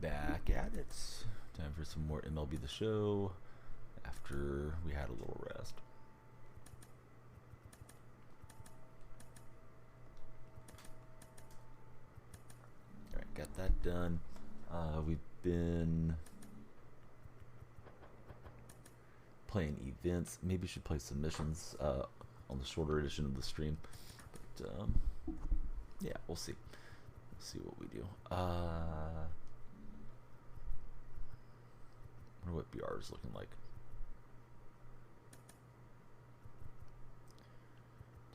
back at it. Time for some more MLB The Show after we had a little rest. Alright, got that done. We've been playing events. Maybe should play submissions on the shorter edition of the stream. But yeah, we'll see. We'll see what we do. I wonder what BR is looking like.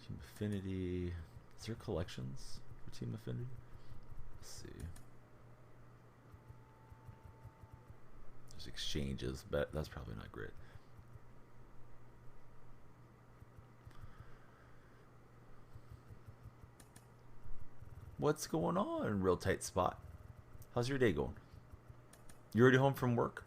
Team Affinity. Is there collections for Team Affinity? Let's see. There's exchanges, but that's probably not great. What's going on, Real Tight Spot? How's your day going? You already home from work?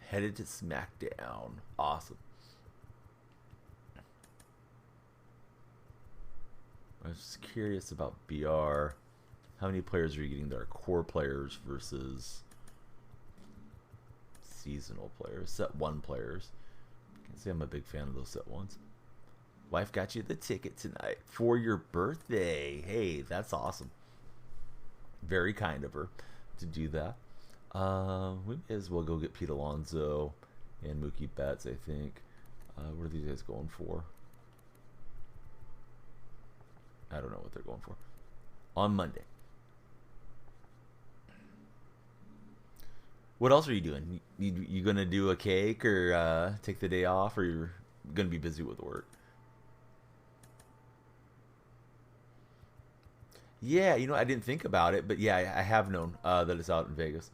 Headed to SmackDown. Awesome. I was just curious about BR. How many players are you getting there? Core players versus seasonal players, set one players. I can say I'm a big fan of those set ones. Wife got you the ticket tonight for your birthday. Hey, that's awesome. Very kind of her to do that. We may as well go get Pete Alonso and Mookie Betts, I think. What are these guys going for? I don't know what they're going for. On Monday. What else are you doing? You gonna do a cake or take the day off, or you're gonna be busy with work? Yeah, you know, I didn't think about it, but yeah, I have known that it's out in Vegas.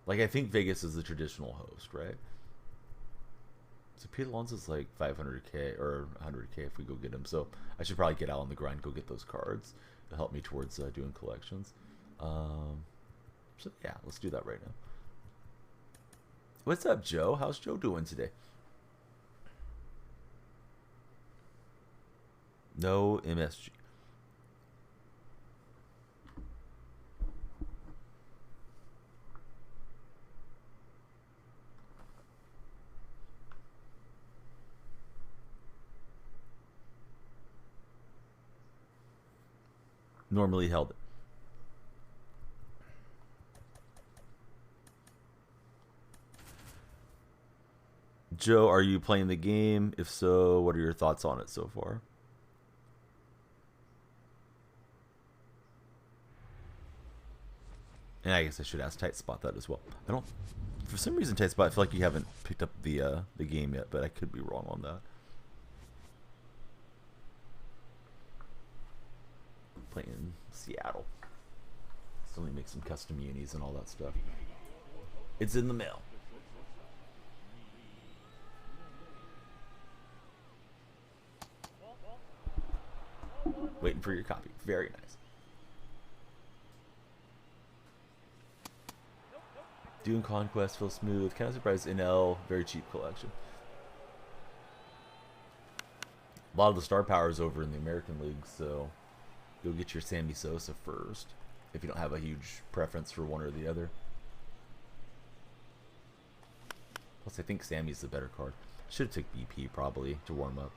Like, I think Vegas is the traditional host, right? So Pete Alonso's like 500K or 100K if we go get him. So I should probably get out on the grind, go get those cards to help me towards doing collections. So yeah, let's do that right now. What's up, Joe? How's Joe doing today? No MSG. Normally held it. Joe, are you playing the game? If so, what are your thoughts on it so far? And I guess I should ask Tight Spot that as well. I don't, for some reason, Tight Spot, I feel like you haven't picked up the game yet, but I could be wrong on that. Playing Seattle. Still need to make some custom unis and all that stuff. It's in the mail. Waiting for your copy. Very nice. Dune Conquest feels smooth. Kind of surprised NL. Very cheap collection. A lot of the star power is over in the American League, so go get your Sammy Sosa first if you don't have a huge preference for one or the other. Plus, I think Sammy's the better card. Should have took BP probably to warm up.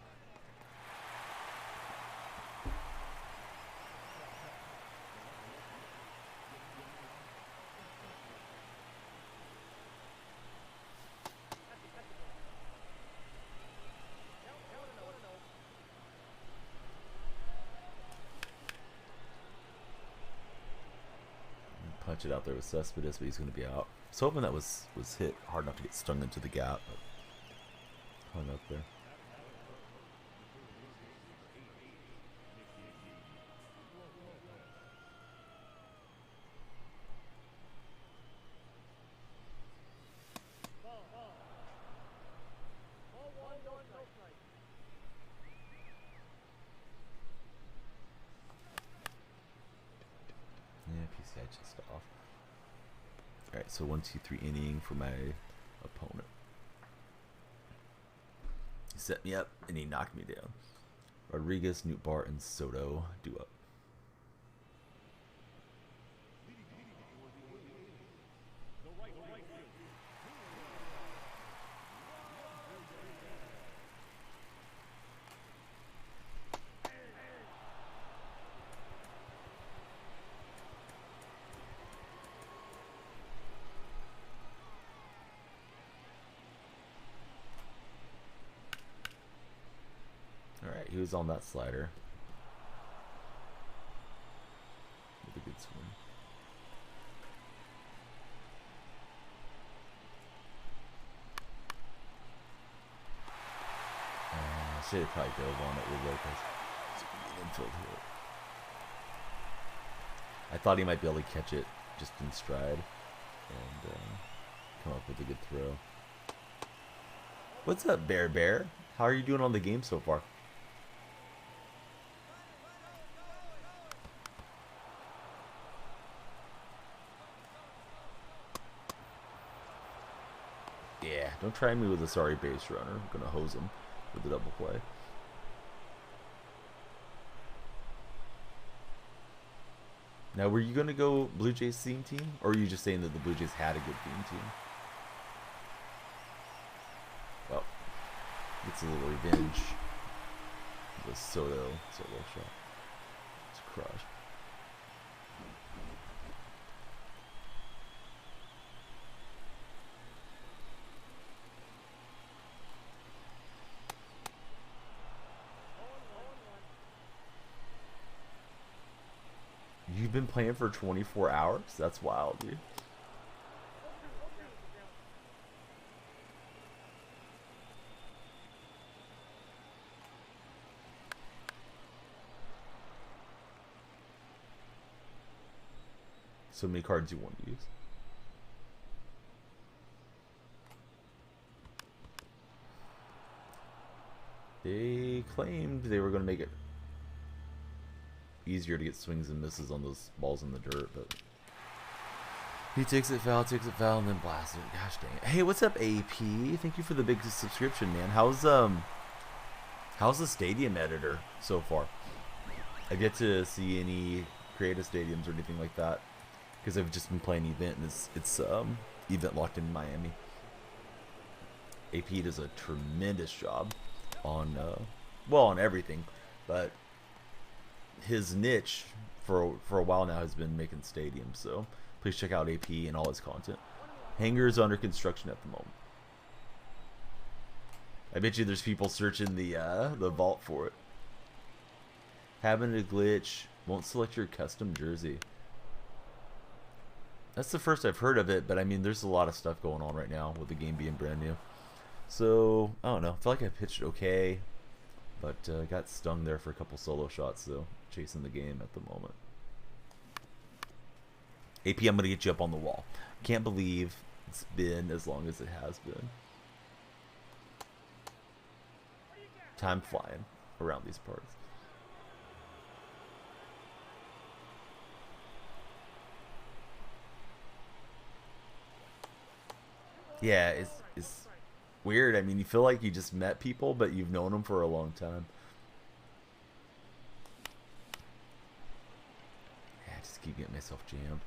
Punch it out there with Cespedes, but he's going to be out. I was hoping that was hit hard enough to get stung into the gap, but hung up there. PCI just off. Alright, so 1, 2, 3 inning for my opponent. He set me up and he knocked me down. Rodriguez, Nootbaar, and Soto do up. Alright, he was on that slider. With a good swing. Should have probably dove on it with Lopez. So we get infield here. I thought he might be able to catch it just in stride and come up with a good throw. What's up, Bear Bear? How are you doing on the game so far? Yeah, don't try me with a sorry base runner. I'm gonna hose him with the double play. Now, were you gonna go Blue Jays theme team, or are you just saying that the Blue Jays had a good theme team? Well, it's a little revenge. The Soto shot. It's a crush. You've been playing for 24 hours? That's wild, dude. So many cards you want to use. They claimed they were going to make it easier to get swings and misses on those balls in the dirt, but he takes it foul, and then blasts it. Gosh dang it. Hey, what's up, AP? Thank you for the big subscription, man. How's the stadium editor so far? I've yet to see any creative stadiums or anything like that because I've just been playing event, and it's event locked in Miami. AP does a tremendous job on well, on everything, but his niche for a while now has been making stadiums, so please check out AP and all his content. Hangar's under construction at the moment. I bet you there's people searching the vault for it. Having a glitch, won't select your custom jersey. That's the first I've heard of it, but I mean, there's a lot of stuff going on right now with the game being brand new. So, I don't know. I feel like I pitched okay, but got stung there for a couple solo shots, so chasing the game at the moment. AP, I'm going to get you up on the wall. Can't believe it's been as long as it has been. Time flying around these parts. Yeah, it's weird. I mean, you feel like you just met people, but you've known them for a long time. Yeah, I just keep getting myself jammed.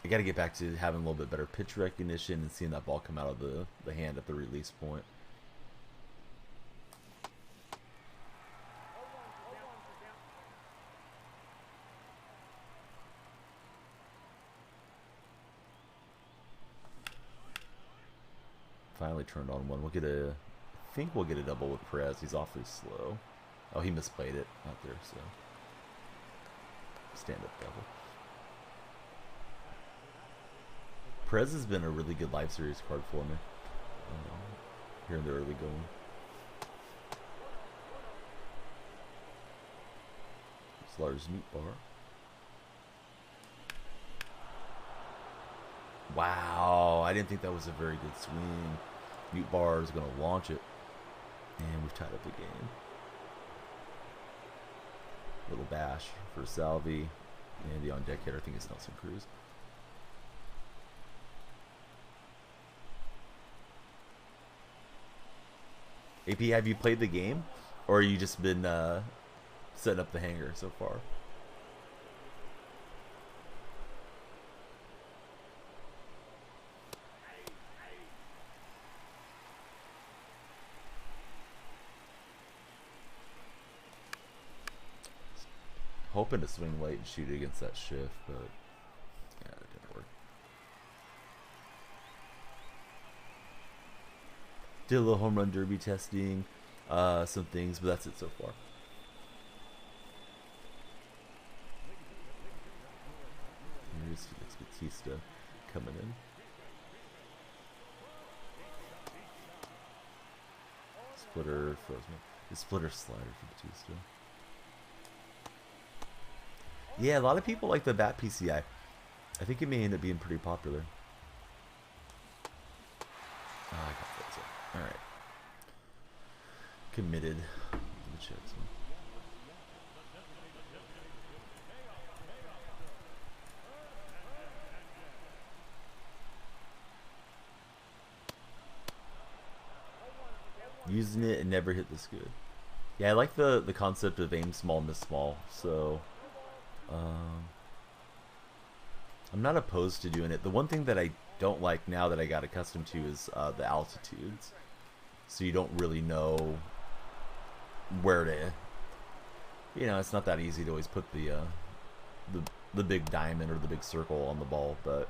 I got to get back to having a little bit better pitch recognition and seeing that ball come out of the hand at the release point. Finally turned on one. We'll get a, I think we'll get a double with Perez. He's awfully slow. Oh, he misplayed it out there, so stand up double. Perez has been a really good live series card for me here in the early going. Slaughter's Nootbaar. Wow, I didn't think that was a very good swing. Nootbaar is going to launch it. And we've tied up the game. little bash for Salvi. And the on deck hitter, I think it's Nelson Cruz. AP, have you played the game? Or have you just been setting up the hanger so far? Hoping to swing late and shoot against that shift, but yeah, it didn't work. Did a little home run derby testing, some things, but that's it so far. Here's Felix Bautista coming in. Splitter, frozen. The splitter slider for Bautista. Yeah, a lot of people like the bat PCI. I think it may end up being pretty popular. Oh, I got those up. Alright. Committed. Let me check some. Using it and never hit this good. Yeah, I like the concept of aim small, miss small. So I'm not opposed to doing it. The one thing that I don't like now that I got accustomed to is the altitudes. So you don't really know where to, you know, it's not that easy to always put the big diamond or the big circle on the ball, but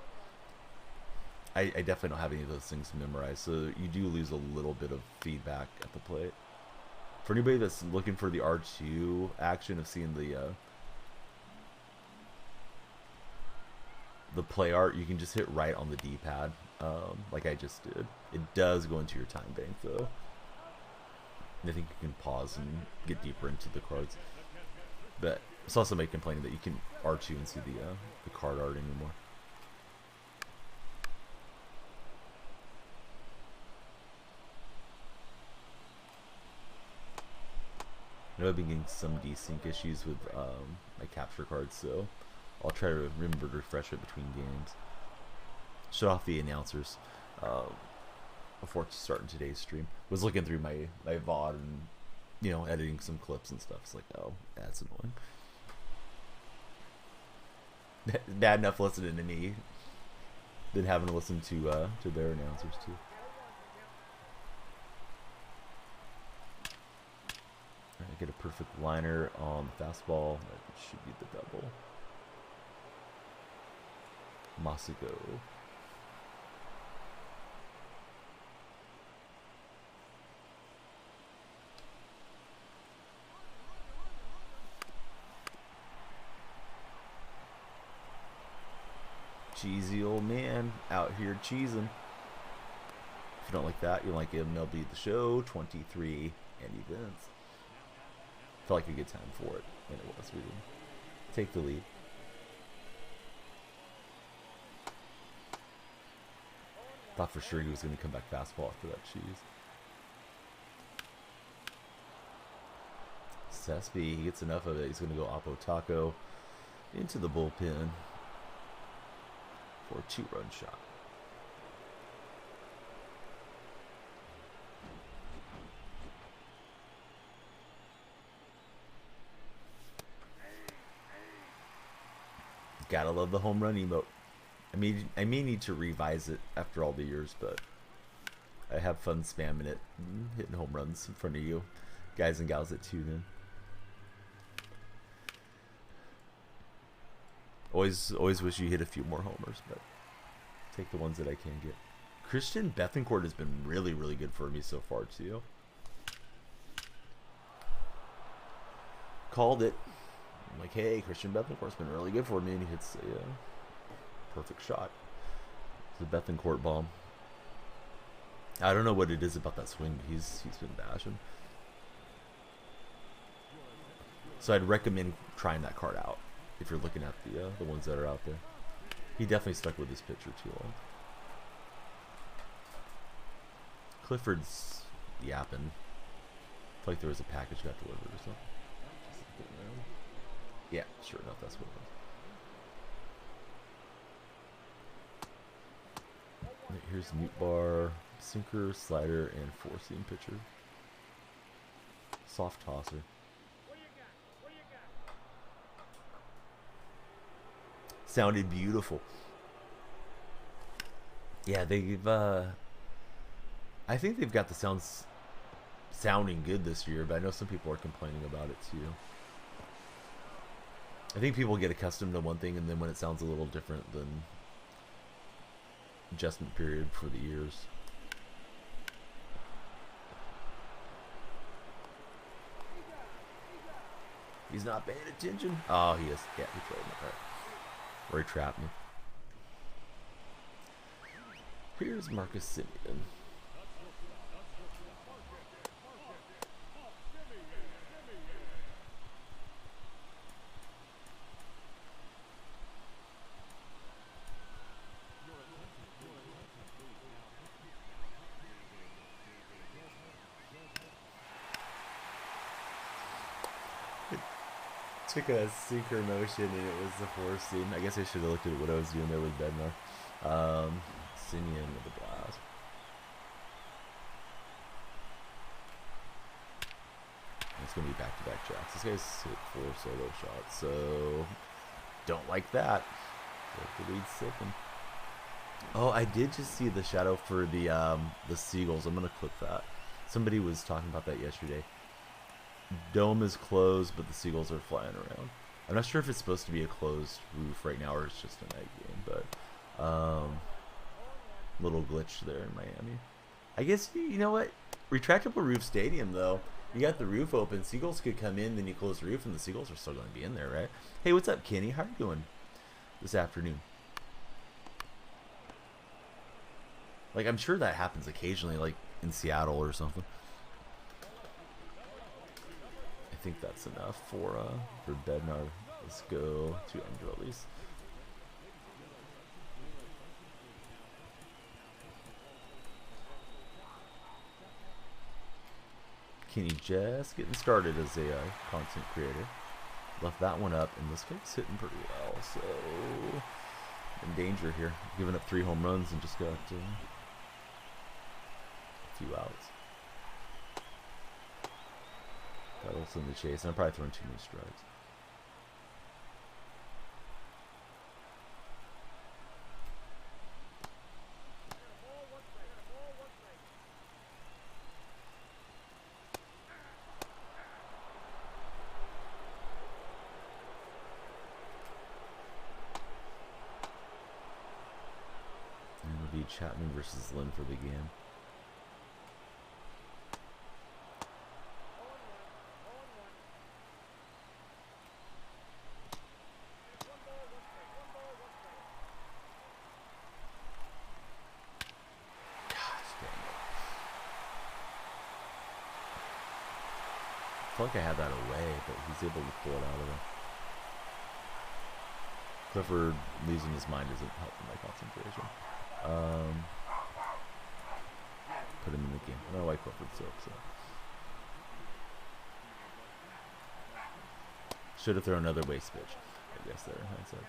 I definitely don't have any of those things memorized, so you do lose a little bit of feedback at the plate. For anybody that's looking for the R2 action of seeing the play art, you can just hit right on the D-pad, like I just did. It does go into your time bank though. I think you can pause and get deeper into the cards. But it's also somebody complaining that you can R2 and see the card art anymore. I know I've been getting some desync issues with my capture cards, so I'll try to remember to refresh it between games. Shut off the announcers before starting today's stream. Was looking through my VOD and, you know, editing some clips and stuff. It's like, oh, that's annoying. Bad enough listening to me than having to listen to their announcers too. Alright, get a perfect liner on the fastball. That should be the double. Masigo. Cheesy old man out here cheesing. If you don't like that, you'll like MLB The Show 23 and events. Felt like a good time for it, and it was. We didn't take the lead. Thought for sure he was going to come back fastball after that cheese. Sespi, he gets enough of it. He's going to go Oppo Taco into the bullpen for a 2-run shot. Gotta love the home run emote. I mean, I may need to revise it after all the years, but I have fun spamming it, hitting home runs in front of you guys and gals that tune in. Always wish you hit a few more homers, but take the ones that I can get. Christian Bethancourt has been really, really good for me so far too. Called it. I'm like, hey, Christian Bethancourt's been really good for me, and he hits a perfect shot. It's a Bethancourt bomb. I don't know what it is about that swing, but he's been bashing. So I'd recommend trying that card out if you're looking at the ones that are out there. He definitely stuck with this pitcher too long. Clifford's yapping. I feel like there was a package got delivered or something. Yeah, sure enough, that's what it was. Here's mute bar, sinker, slider, and four-seam pitcher. Soft tosser. Sounded beautiful. Yeah, they've. I think they've got the sounds sounding good this year, but I know some people are complaining about it too. I think people get accustomed to one thing, and then when it sounds a little different, then adjustment period for the ears. He's not paying attention. Oh, he is. Yeah, he played me. All right. Or he trapped me. Here's Marcus Simeon. Took a sinker motion and it was the four seam. I guess I should have looked at what I was doing there with Bednar. Simeon with the blast. It's going to be back-to-back jacks. This guy's hit 4 solo shots, so don't like that. Let the lead sicken. Oh, I did just see the shadow for the seagulls. I'm going to clip that. Somebody was talking about that yesterday. Dome is closed, but the seagulls are flying around. I'm not sure if it's supposed to be a closed roof right now or it's just a night game, but little glitch there in Miami. I guess, you know what? Retractable roof stadium, though. You got the roof open. Seagulls could come in, then you close the roof, and the seagulls are still going to be in there, right? Hey, what's up, Kenny? How are you doing this afternoon? Like, I'm sure that happens occasionally, like in Seattle or something. I think that's enough for Bednar. Let's go to end release. Kenny just getting started as a content creator. Left that one up, and this guy's hitting pretty well, so in danger here. Giving up 3 home runs and just got a few outs. Battles in the chase, and I'm probably throwing too many strikes. And it'll be Chapman versus Lynn for the game. I feel like I had that away, but he's able to pull it out of there. Clifford losing his mind isn't helping my concentration. Put him in the game. I don't know why Clifford's so upset. Should have thrown another waste pitch, I guess, there in hindsight.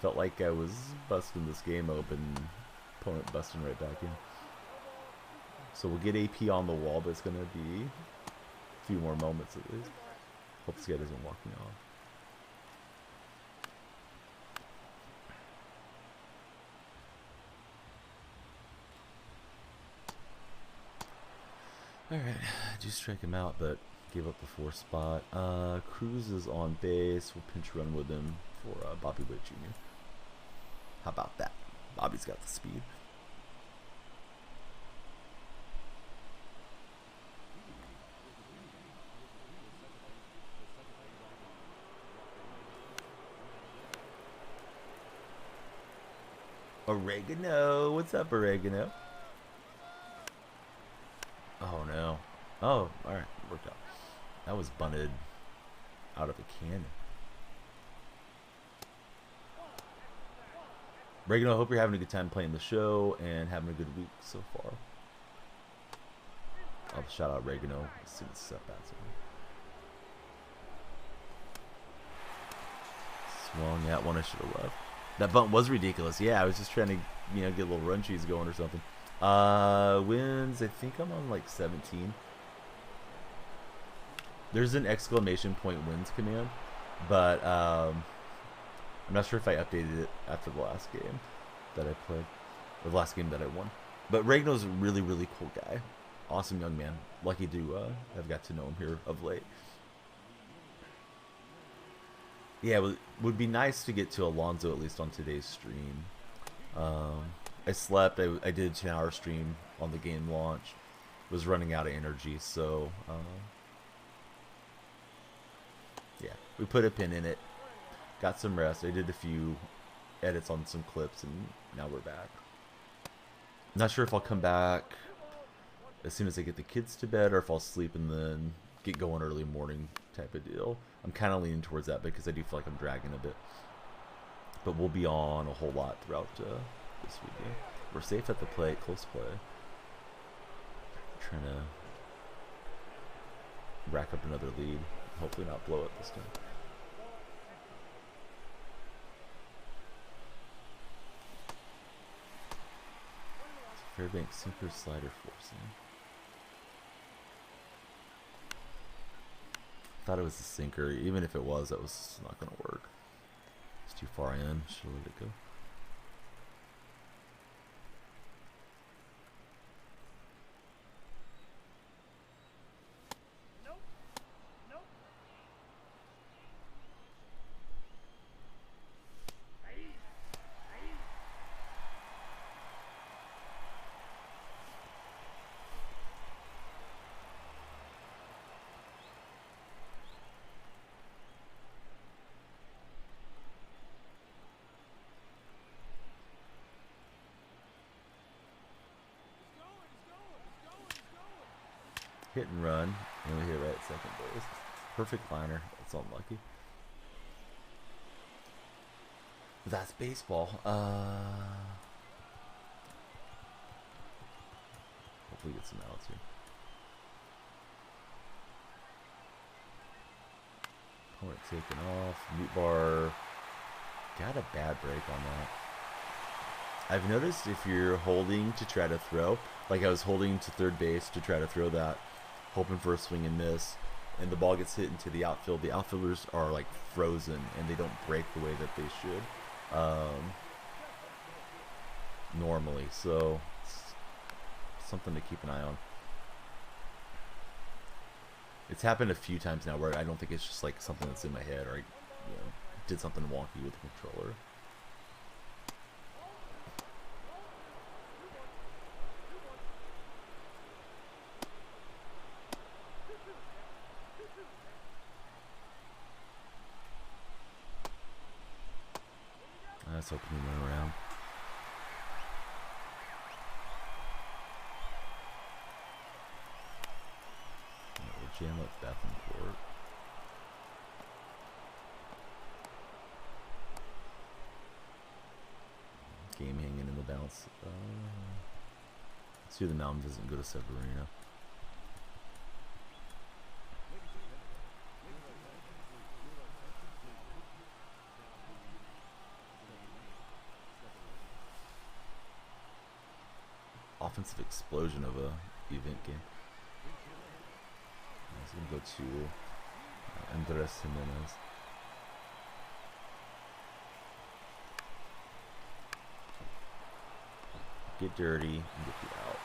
Felt like I was busting this game open, opponent busting right back in. So we'll get AP on the wall, but it's going to be few more moments at least. Hope this guy doesn't walk me off. Alright, I do strike him out, but gave up the 4 spot. Cruz is on base. We'll pinch run with him for Bobby Witt Jr. How about that? Bobby's got the speed. Oregano, what's up, Oregano? Oh no. Oh, alright, worked out. That was bunted out of a cannon. Oregano, I hope you're having a good time playing the show and having a good week so far. I'll shout out Oregano as soon as that bats Swung at one I should have left. That bunt was ridiculous. Yeah, I was just trying to, you know, get a little run cheese going or something. Wins, I think I'm on like 17. There's an exclamation point wins command, but I'm not sure if I updated it after the last game that I played, or the last game that I won. But Regno's a really, really cool guy. Awesome young man. Lucky to have got to know him here of late. Yeah, it would be nice to get to Alonso at least on today's stream. I slept. I did a 10-hour stream on the game launch. Was running out of energy, so yeah, we put a pin in it. Got some rest. I did a few edits on some clips, and now we're back. Not sure if I'll come back as soon as I get the kids to bed, or if I'll sleep and then get going early morning type of deal. I'm kind of leaning towards that because I do feel like I'm dragging a bit. But we'll be on a whole lot throughout this weekend. We're safe at the plate, close play. Trying to rack up another lead. Hopefully not blow it this time. Fairbanks sinker slider forcing. Thought it was a sinker. Even if it was, that was not going to work. It's too far in. Should have let it go. Hit and run, and we hit right at second base. Perfect liner. That's unlucky. That's baseball. Hopefully get some outs here. Opponent taken off. Mute bar. Got a bad break on that. I've noticed if you're holding to try to throw, like I was holding to third base to try to throw that, hoping for a swing and miss, and the ball gets hit into the outfield. The outfielders are like frozen and they don't break the way that they should normally. So it's something to keep an eye on. It's happened a few times now where I don't think it's just like something that's in my head, or I did something wonky with the controller. That's hoping to run around. We'll jam up Bethencourt. Game hanging in the bounce. Let's see if the mountain doesn't go to Severino. Offensive explosion of a event game. It's going to go to Andres Jimenez. Get dirty and get the out.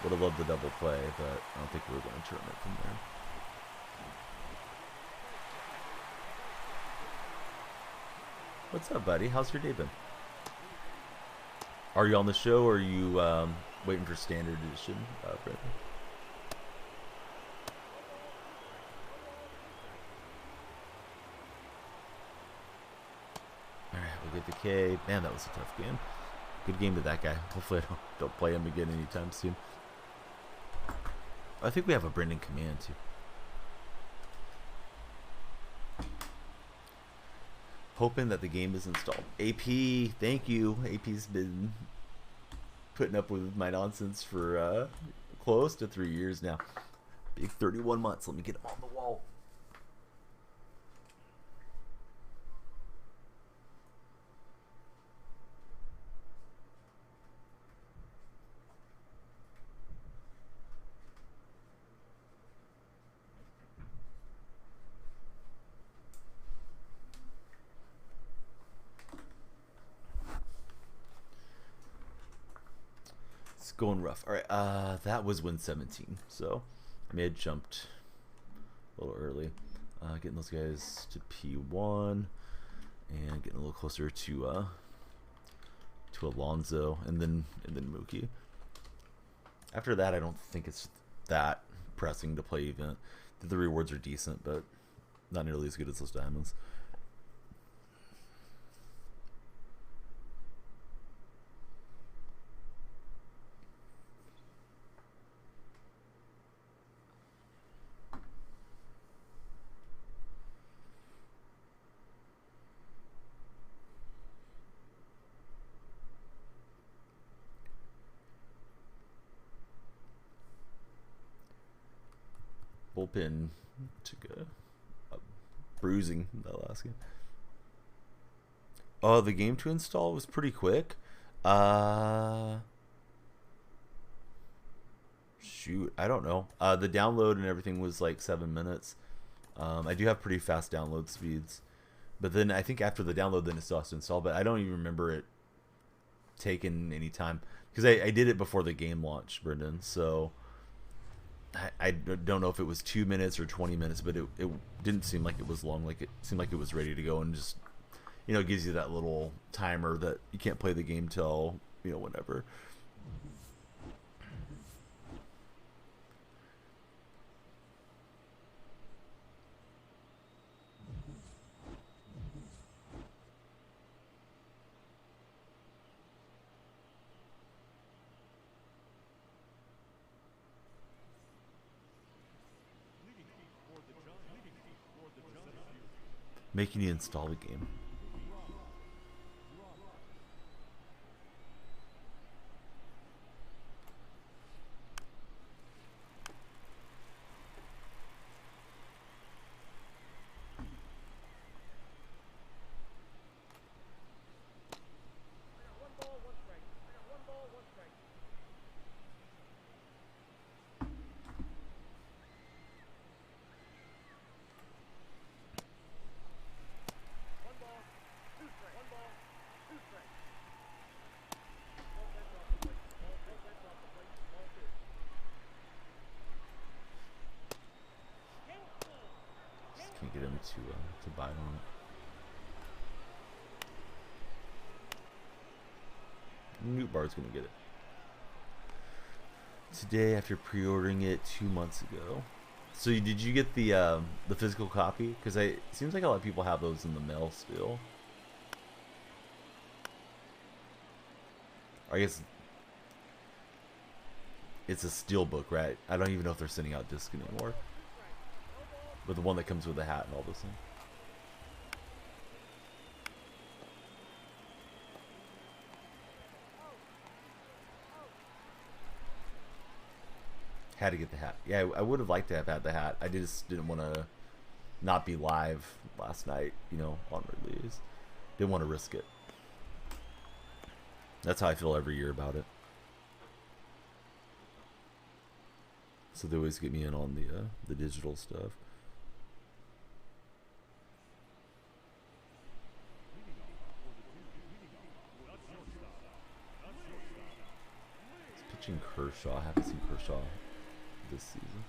Would have loved the double play, but I don't think we were going to turn it from there. What's up, buddy? How's your day been? Are you on the show, or are you waiting for standard edition, Brandon? Alright, we'll get the K. Man, that was a tough game. Good game to that guy. Hopefully I don't play him again anytime soon. I think we have a Brendan command, too. Hoping that the game is installed. AP, thank you. AP's been putting up with my nonsense for close to 3 years now. Big 31 months. Let me get him on the wall. going rough. All right, that was win 17. So I may have jumped a little early. Getting those guys to P1 and getting a little closer to Alonso and then Mookie. After that, I don't think it's that pressing to play event. The rewards are decent, but not nearly as good as those diamonds. Bullpen took a bruising that last game. Oh, the game to install was pretty quick. Shoot, I don't know. The download and everything was like 7 minutes. I do have pretty fast download speeds, but then I think after the download, then it still has to install. But I don't even remember it taking any time because I did it before the game launched, Brendan. So I don't know if it was 2 minutes or 20 minutes, but it didn't seem like it was long. Like it seemed like it was ready to go, and just, you know, it gives you that little timer that you can't play the game till, you know, whenever. Making you install the game. Can't get him to bite on it. Newt Bar's gonna get it today after pre-ordering it 2 months ago. So did you get the physical copy? Because it seems like a lot of people have those in the mail still. I guess it's a steel book, right? I don't even know if they're sending out discs anymore. With the one that comes with the hat and all those things. Had to get the hat. Yeah, I would have liked to have had the hat. I just didn't want to not be live last night, you know, on release. Didn't want to risk it. That's how I feel every year about it. So they always get me in on the digital stuff. Kershaw. I haven't seen Kershaw this season.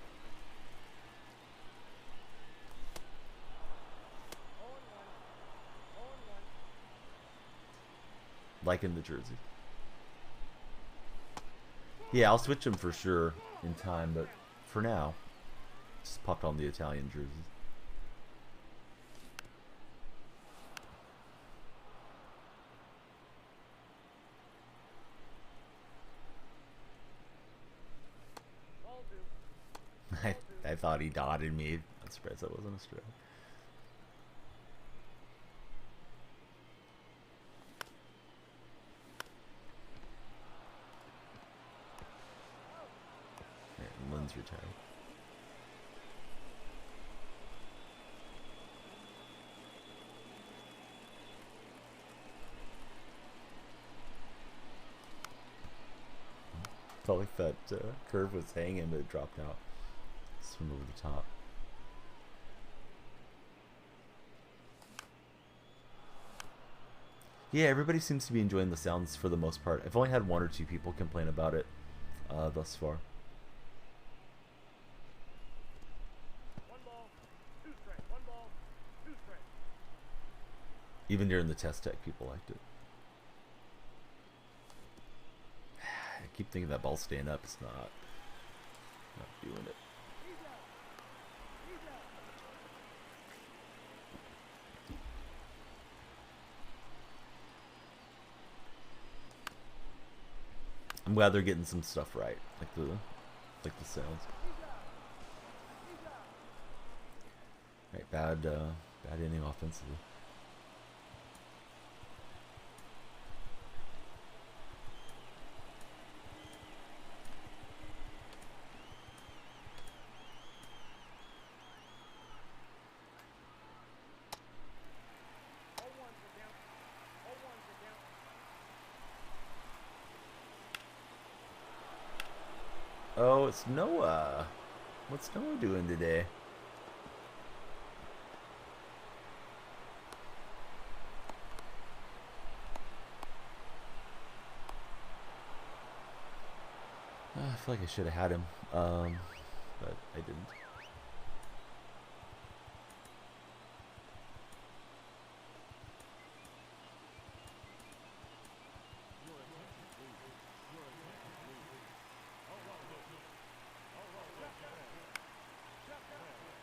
Liking the jersey. Yeah, I'll switch them for sure in time, but for now, just popped on the Italian jerseys. I thought he dotted me. I'm surprised that wasn't a strike. And Lynn's retired. Felt like that curve was hanging, but it dropped out. Swim over the top. Yeah, everybody seems to be enjoying the sounds for the most part. I've only had 1 or 2 people complain about it thus far. Even during the test tech, people liked it. I keep thinking that ball's staying up. It's not doing it. I'm glad they're getting some stuff right, like the sounds. Right, bad inning offensively. Oh, it's Noah. What's Noah doing today? I feel like I should have had him, but I didn't.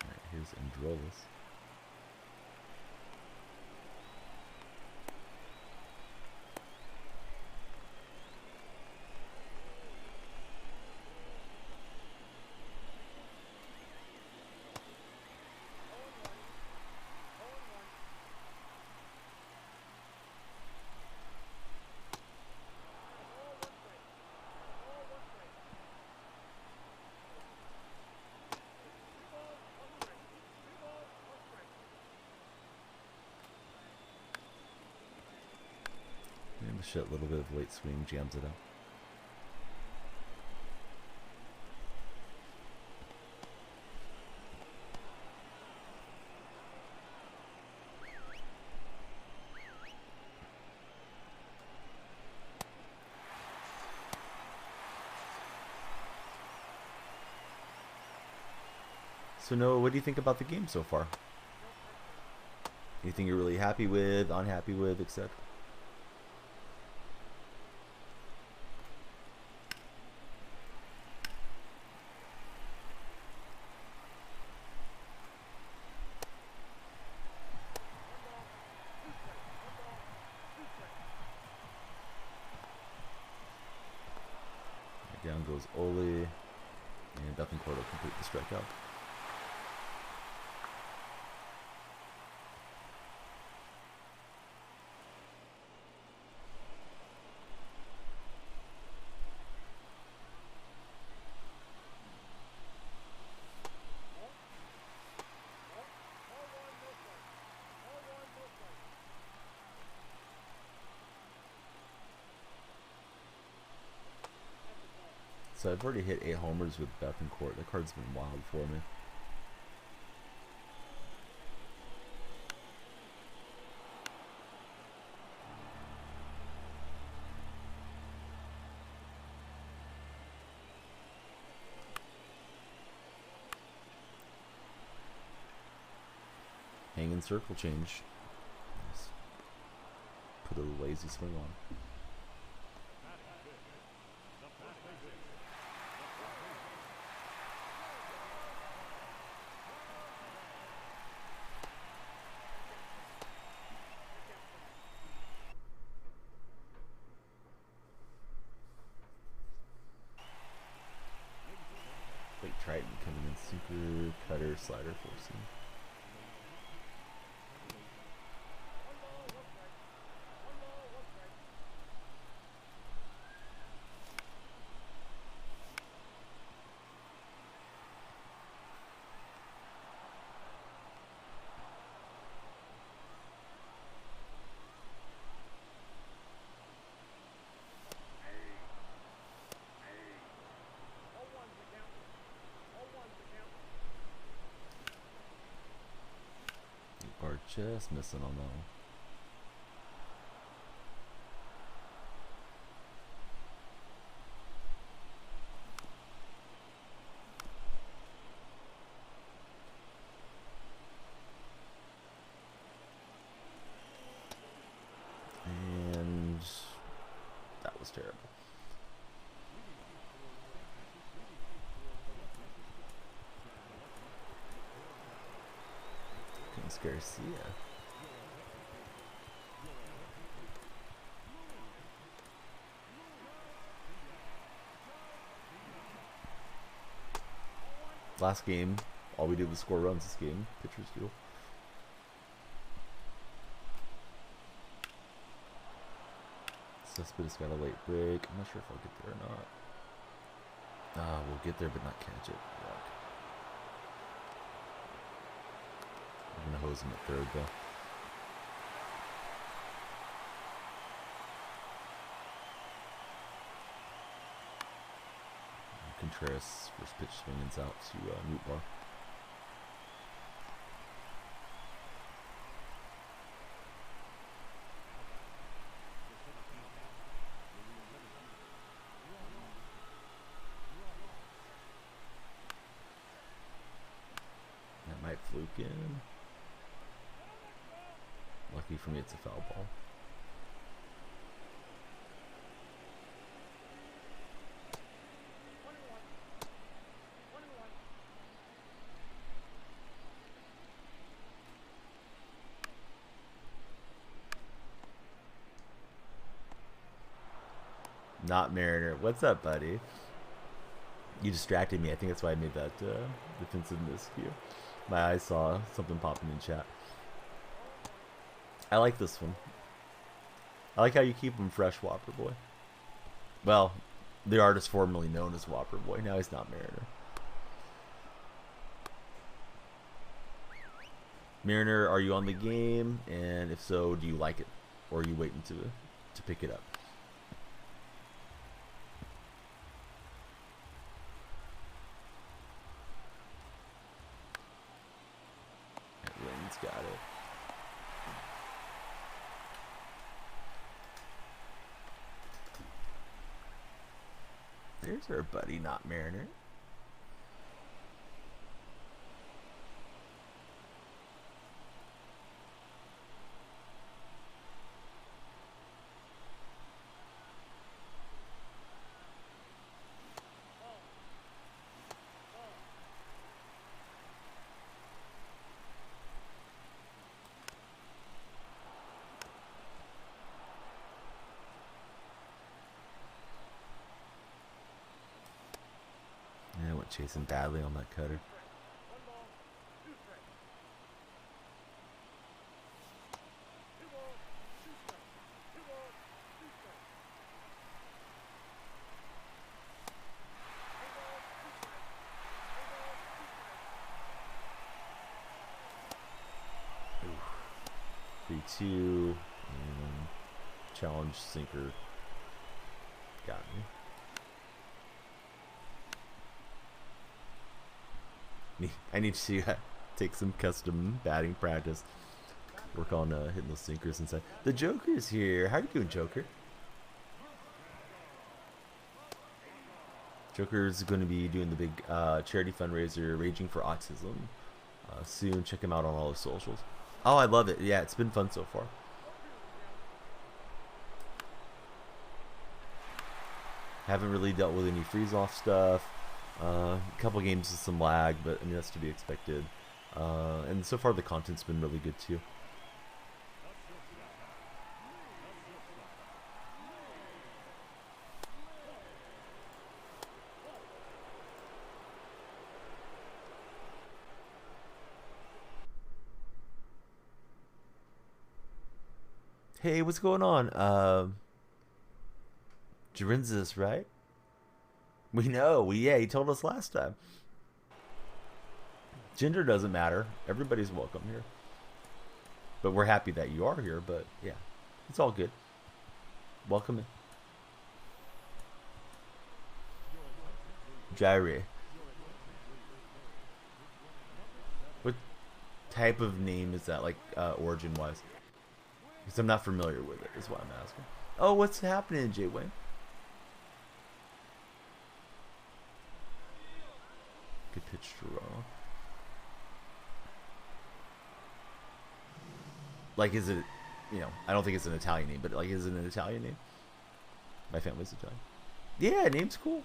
Alright, here's Androlis. Shit, a little bit of late swing jams it up. So Noah, what do you think about the game so far? Anything you're really happy with, unhappy with, etc.? Down goes Ole, and Bethencourt will complete the strikeout. So I've already hit 8 homers with Bethencourt. That card's been wild for me. Hanging circle change. Let's put a lazy swing on. Triton coming in, sinker, cutter, slider, forcing. Just missing on that one. Garcia. Last game, all we did was score runs this game. Pitchers do. Cespedes got a late break. I'm not sure if I'll get there or not. We'll get there but not catch it. Yuck. I'm going to hose him at third though. Contreras first pitch swinging's out to Newt Bar. That might fluke in. Lucky for me, it's a foul ball. Not Mariner. What's up, buddy? You distracted me. I think that's why I made that defensive miscue. My eyes saw something popping in chat. I like this one. I like how you keep him fresh, Whopper Boy. Well, the artist formerly known as Whopper Boy. Now he's not Mariner. Mariner, are you on the game? And if so, do you like it? Or are you waiting to pick it up? Lynn's got it. There's our buddy, not Mariner. Yeah, I went chasing badly on that cutter. Oof. 3-2 and challenge sinker got me. I need to take some custom batting practice. Work on hitting those sinkers inside. The Joker's here. How you doing, Joker? Joker's going to be doing the big charity fundraiser, Raging for Autism, soon. Check him out on all his socials. Oh, I love it. Yeah, it's been fun so far. Haven't really dealt with any freeze-off stuff. A couple games with some lag, but I mean that's to be expected. And so far the content's been really good too. Hey, what's going on? Jarinzis, right? We know. Yeah, he told us last time. Gender doesn't matter. Everybody's welcome here. But we're happy that you are here, but yeah, it's all good. Welcome in. Gyre. What type of name is that, like, origin-wise? Because I'm not familiar with it, is what I'm asking. Oh, what's happening, Jay Wayne? Good pitch to Raw. Like, is it, you know, I don't think it's an Italian name, but, like, is it an Italian name? My family's Italian. Yeah, name's cool.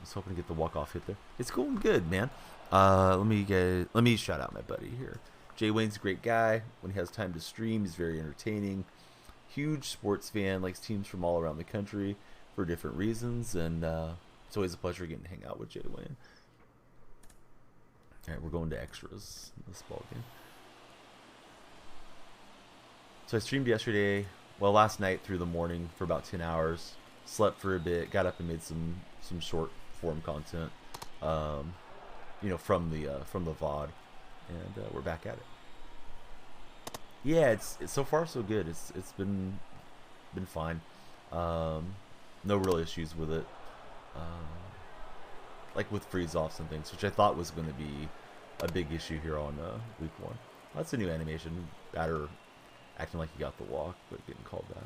was hoping to get the walk-off hit there. It's going good, man. Let me shout out my buddy here. Jay Wayne's a great guy. When he has time to stream, he's very entertaining. Huge sports fan, likes teams from all around the country for different reasons, and it's always a pleasure getting to hang out with Jay Wayne. All right, we're going to extras in this ball game. So I streamed yesterday, well, last night through the morning for about 10 hours. Slept for a bit, got up and made some short form content, you know, from the VOD, and we're back at it. Yeah, it's so far so good. It's been fine. No real issues with it. Like with freeze offs and things, which I thought was going to be a big issue here on week 1. That's a new animation. Batter acting like he got the walk, but getting called back.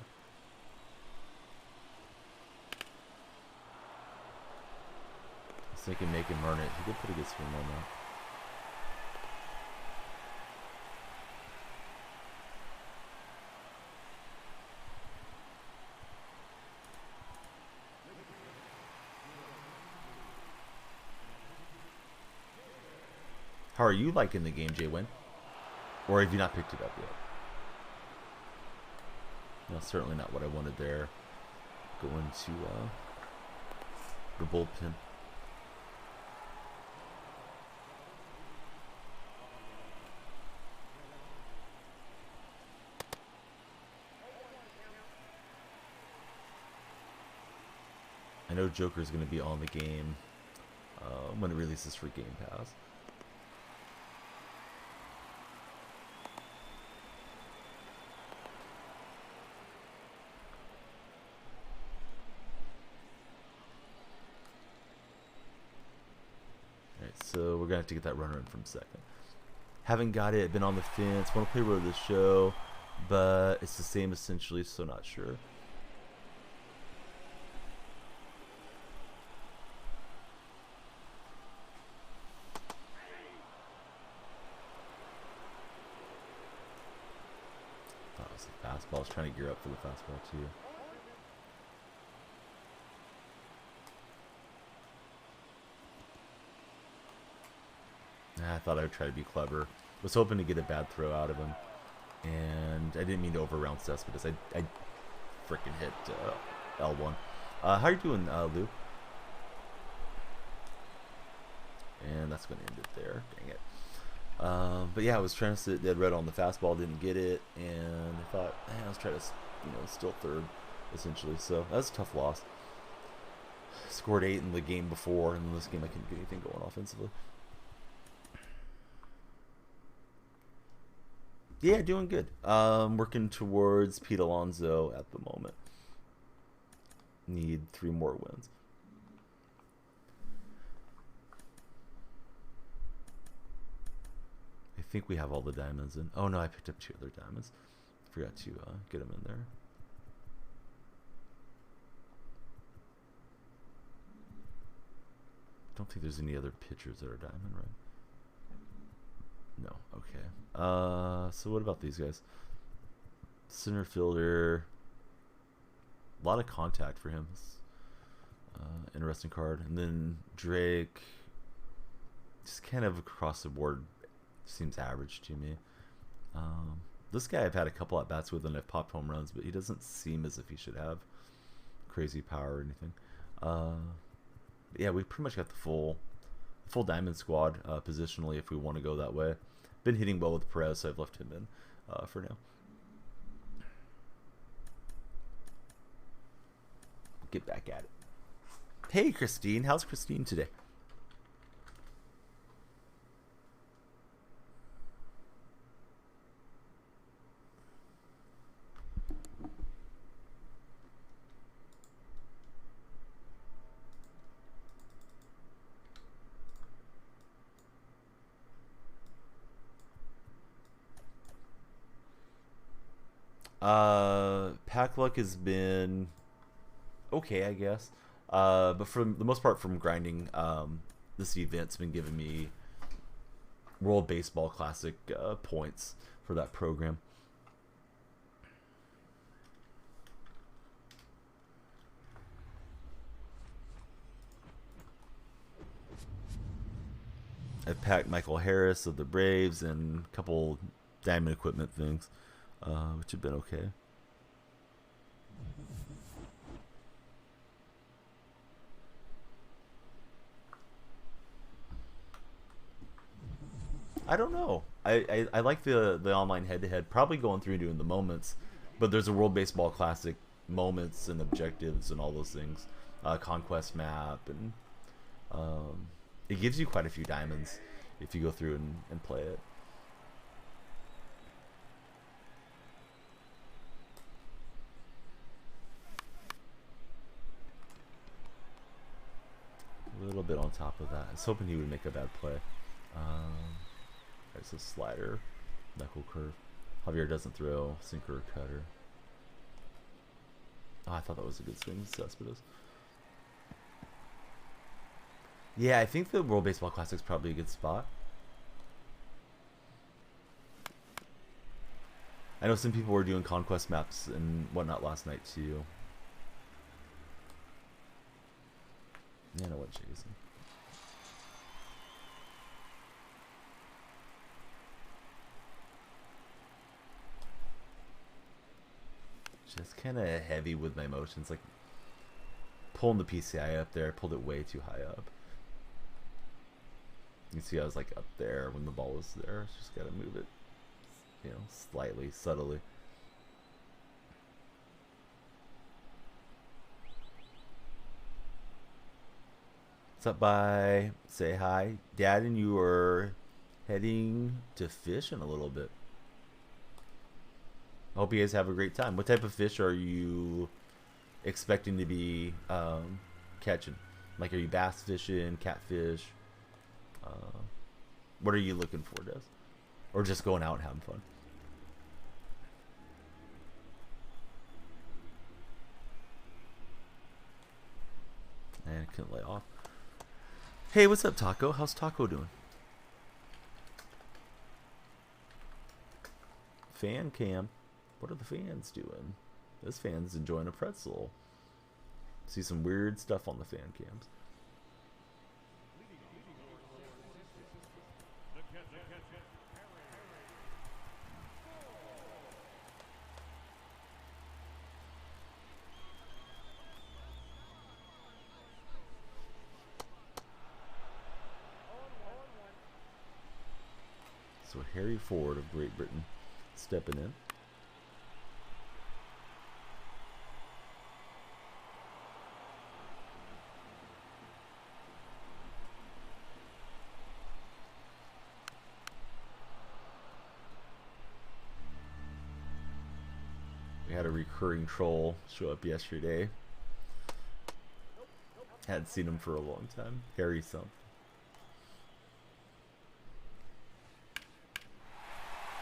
I was thinking make him earn it. He did put a good swing on that. How are you liking the game, Jay Wynn? Or have you not picked it up yet? No, certainly not what I wanted there. Going to the bullpen. I know Joker's going to be on the game when it releases for Game Pass. So we're gonna have to get that runner in from second. Haven't got it. Been on the fence. Want to play Road to the Show, but it's the same essentially. So not sure. Thought it was a fastball. I was trying to gear up for the fastball too. I thought I would try to be clever. Was hoping to get a bad throw out of him, and I didn't mean to overround Cespedes. I freaking hit L1. How you doing, Lou? And that's going to end it there. Dang it. But yeah, I was trying to sit dead red on the fastball, didn't get it, and I thought, let's try to, still third, essentially. So that was a tough loss. Scored 8 in the game before, and in this game I couldn't get anything going offensively. Yeah, doing good. Working towards Pete Alonso at the moment. Need 3 more wins. I think we have all the diamonds in. Oh no, I picked up 2 other diamonds. Forgot to get them in there. Don't think there's any other pitchers that are diamond, right? No, okay. So what about these guys? Center fielder. A lot of contact for him. Interesting card. And then Drake. Just kind of across the board seems average to me. This guy I've had a couple at bats with and I've popped home runs, but he doesn't seem as if he should have crazy power or anything. Yeah, we pretty much got the full diamond squad positionally if we want to go that way. Been hitting well with Perez, so I've left him in for now. Get back at it. Hey, Christine. How's Christine today? Pack luck has been okay, I guess. But for the most part, from grinding, this event's been giving me World Baseball Classic points for that program. I packed Michael Harris of the Braves and a couple diamond equipment things, which have been okay. I don't know. I like the online head to head. Probably going through and doing the moments, but there's a World Baseball Classic moments and objectives and all those things. Conquest map and it gives you quite a few diamonds if you go through and play it. A little bit on top of that. I was hoping he would make a bad play. There's a slider, knuckle curve. Javier doesn't throw, sinker or cutter. Oh, I thought that was a good swing, Cespedes. Yeah, I think the World Baseball Classic is probably a good spot. I know some people were doing conquest maps and whatnot last night too. Yeah, no one chasing. Just kind of heavy with my motions, like pulling the PCI up there. I pulled it way too high up. You can see I was like up there when the ball was there. Just gotta move it, you know, slightly, subtly. What's up, bye? Say hi. Dad and you are heading to fish in a little bit. I hope you guys have a great time. What type of fish are you expecting to be catching? Like, are you bass fishing, catfish? What are you looking for, Des? Or just going out and having fun? And I couldn't lay off. Hey, what's up, Taco? How's Taco doing? Fan cam. What are the fans doing? This fan's enjoying a pretzel. See some weird stuff on the fan cams. So Harry Ford of Great Britain stepping in. We had a recurring troll show up yesterday. Hadn't seen him for a long time. Harry something.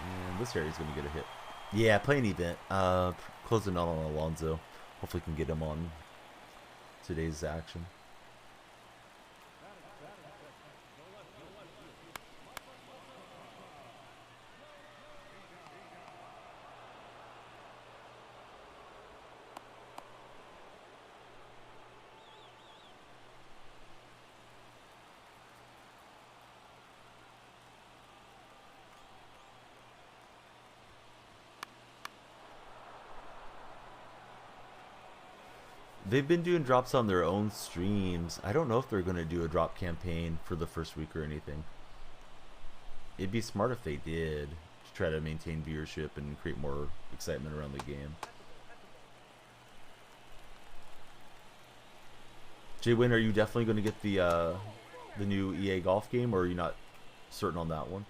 And this Harry's gonna get a hit. Yeah, playing event. Closing out on Alonso. Hopefully can get him on today's action. They've been doing drops on their own streams. I don't know if they're going to do a drop campaign for the first week or anything. It'd be smart if they did, to try to maintain viewership and create more excitement around the game. Jay Wynn, are you definitely going to get the new EA golf game, or are you not certain on that one?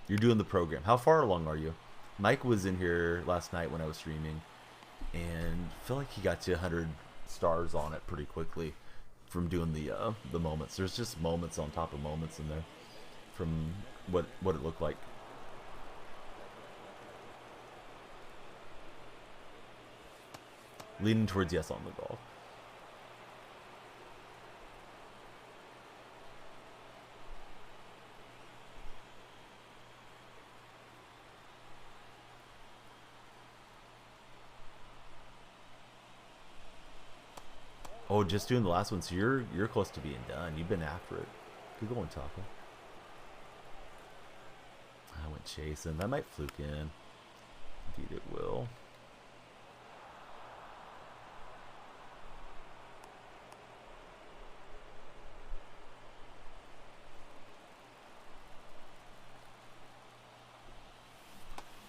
You're doing the program. How far along are you? Mike was in here last night when I was streaming, and I feel like he got to 100 stars on it pretty quickly from doing the moments. There's just moments on top of moments in there from what it looked like. Leaning towards yes on the golf. Oh, just doing the last one, so you're close to being done. You've been after it. Good going, Taco. I went chasing. That might fluke in. Indeed it will.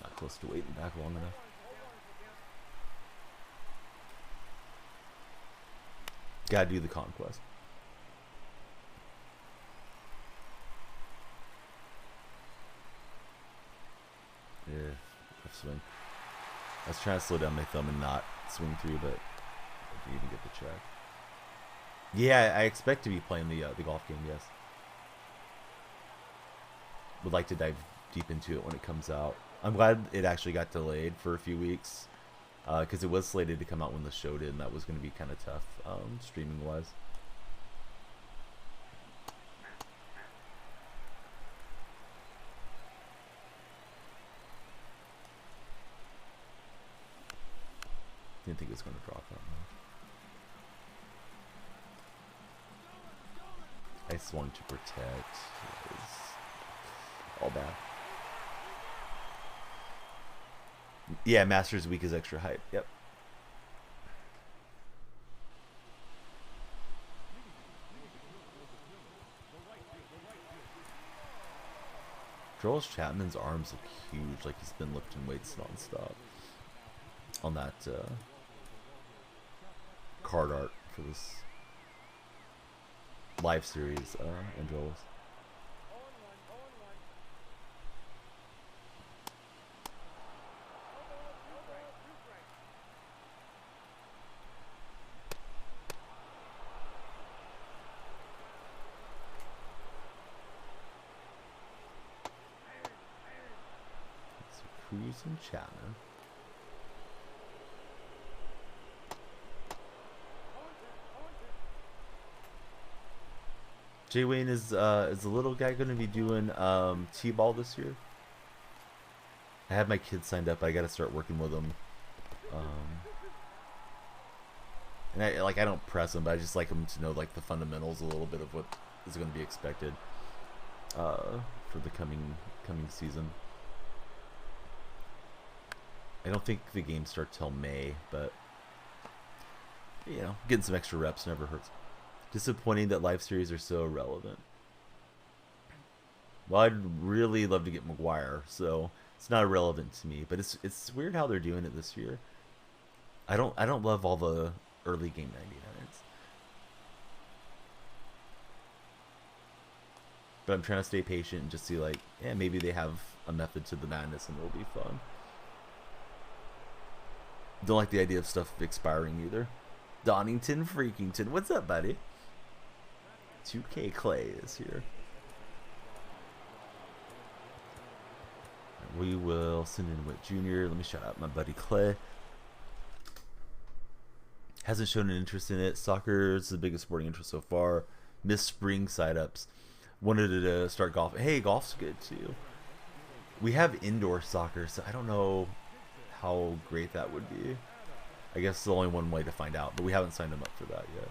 Not close to waiting back long enough. Gotta do the conquest. Yeah, rough swing. I was trying to slow down my thumb and not swing through, but I didn't even get the check. Yeah, I expect to be playing the golf game, yes. Would like to dive deep into it when it comes out. I'm glad it actually got delayed for a few weeks, because it was slated to come out when the show did, and that was going to be kind of tough, streaming-wise. Didn't think it was going to drop that much. I swung to protect. It was all bad. Yeah, Masters Week is extra hype. Yep. Charles Chapman's arms look huge, like he's been lifting weights nonstop. On that card art for this live series, Andros. Cruz and Chapman. Jay Wayne is the little guy going to be doing T-ball this year? I have my kids signed up. I got to start working with them. And I don't press them, but I just like them to know like the fundamentals a little bit of what is going to be expected for the coming season. I don't think the games start till May, but you know, getting some extra reps never hurts. Disappointing that live series are so irrelevant. Well, I'd really love to get McGuire, so it's not irrelevant to me. But it's weird how they're doing it this year. I don't love all the early game 99s. But I'm trying to stay patient and just see like, yeah, maybe they have a method to the madness and it'll be fun. Don't like the idea of stuff expiring either. Donington Freakington, what's up, buddy? 2K Clay is here. We will send in Witt Jr. Let me shout out my buddy Clay. Hasn't shown an interest in it. Soccer is the biggest sporting interest so far. Missed spring side-ups. Wanted to start golf. Hey, golf's good too. We have indoor soccer, so I don't know how great that would be. I guess it's only one way to find out, but we haven't signed him up for that yet.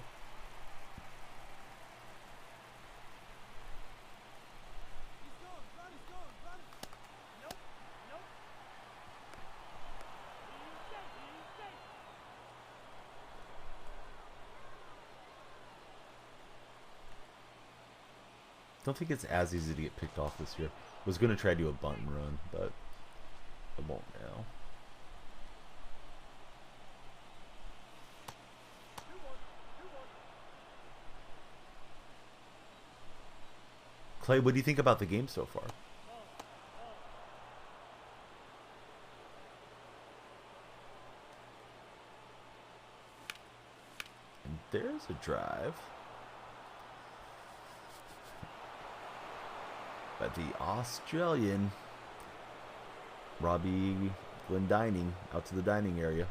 Don't think it's as easy to get picked off this year. Was going to try to do a bunt and run, but I won't now. Clay, what do you think about the game so far? And there's a drive. By the Australian Robbie Glendining out to the dining area.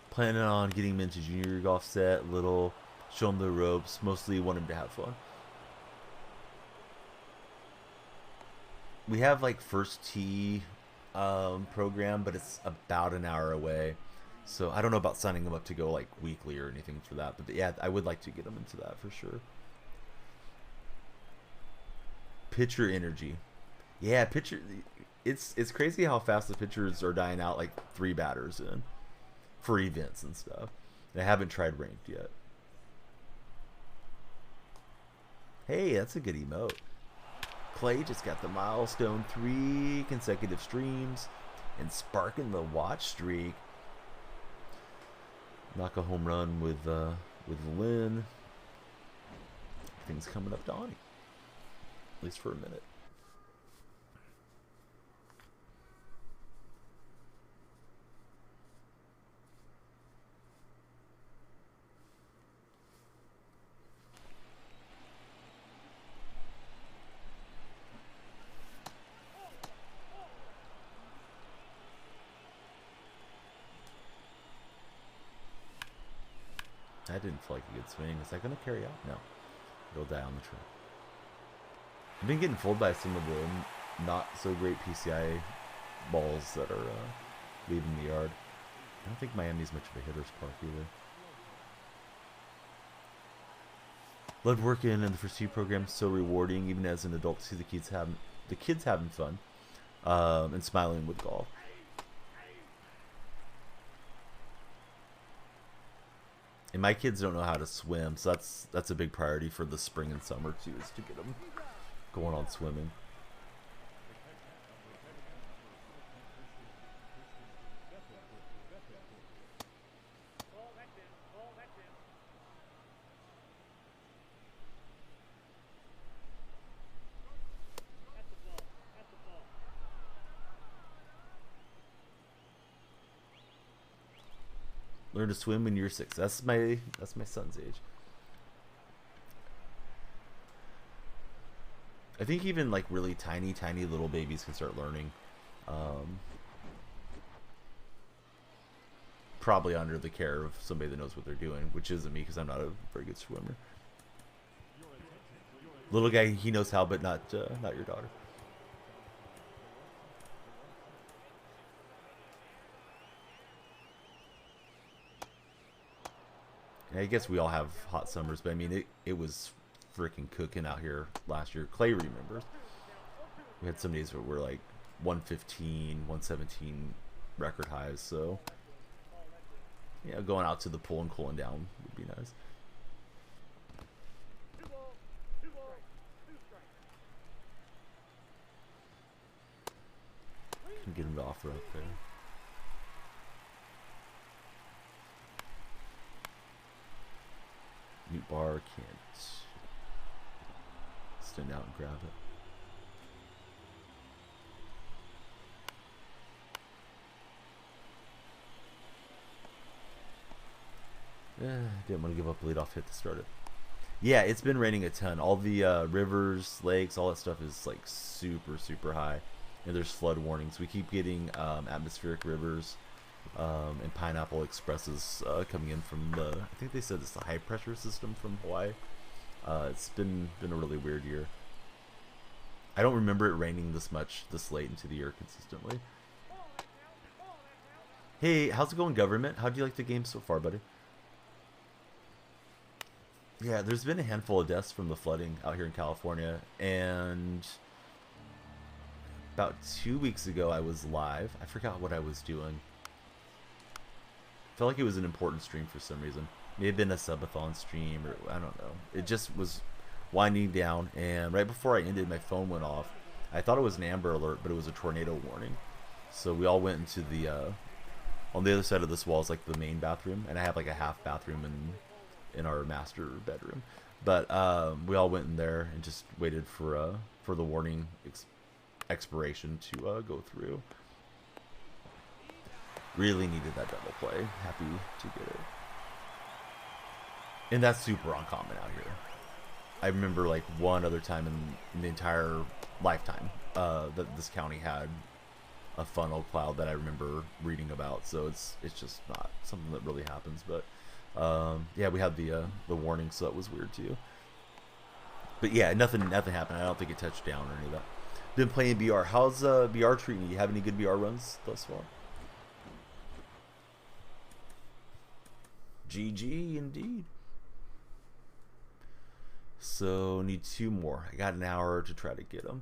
Planning on getting him into junior golf set, little, show him the ropes, mostly want him to have fun. We have like first tee program, but it's about an hour away. So I don't know about signing him up to go like weekly or anything for that, but yeah, I would like to get him into that for sure. Pitcher energy, yeah, pitcher. It's crazy how fast the pitchers are dying out like 3 batters in for events and stuff. And I haven't tried ranked yet. Hey, that's a good emote. Clay just got the milestone 3 consecutive streams and sparking the watch streak. Knock a home run with Lynn. Things coming up Donnie. At least for a minute. That didn't feel like a good swing. Is that going to carry out? No. It'll die on the track. I've been getting fooled by some of the not so great PCI balls that are leaving the yard. I don't think Miami's much of a hitter's park either. Loved working in the first 2 programs. So rewarding, even as an adult, to see the kids having fun and smiling with golf. And my kids don't know how to swim, so that's a big priority for the spring and summer too, is to get them going on swimming. Learn to swim when you're 6. That's my son's age. I think even like really tiny little babies can start learning. Probably under the care of somebody that knows what they're doing, which isn't me because I'm not a very good swimmer. Little guy, he knows how, but not your daughter. I guess we all have hot summers, but I mean, it was freaking cooking out here last year. Clay remembers. We had some days where we're like 115, 117 record highs, so yeah, going out to the pool and cooling down would be nice. Can get him to offer up there. Mute bar, can't stand out and grab it. Didn't want to give up a leadoff hit to start it. Yeah, it's been raining a ton. All the rivers, lakes, all that stuff is like super high. And there's flood warnings. We keep getting atmospheric rivers and pineapple expresses coming in from I think they said it's the high pressure system from Hawaii. It's been a really weird year. I don't remember it raining this much this late into the year consistently. Hey, how's it going, government? How do you like the game so far, buddy? Yeah, there's been a handful of deaths from the flooding out here in California, and about 2 weeks ago I was live. I forgot what I was doing. Felt like it was an important stream for some reason. May have been a subathon stream, or I don't know. It just was winding down, and right before I ended, my phone went off. I thought it was an Amber Alert, but it was a tornado warning. So we all went into the on the other side of this wall is like the main bathroom, and I have like a half bathroom in our master bedroom. But we all went in there and just waited for the warning expiration to go through. Really needed that double play. Happy to get it. And that's super uncommon out here. I remember like one other time in the entire lifetime that this county had a funnel cloud that I remember reading about. So it's just not something that really happens. But yeah, we had the warning, so that was weird too. But yeah, nothing happened. I don't think it touched down or any of that. Been playing BR. How's BR treating you? You have any good BR runs thus far? GG indeed. So need 2 more. I got an hour to try to get them.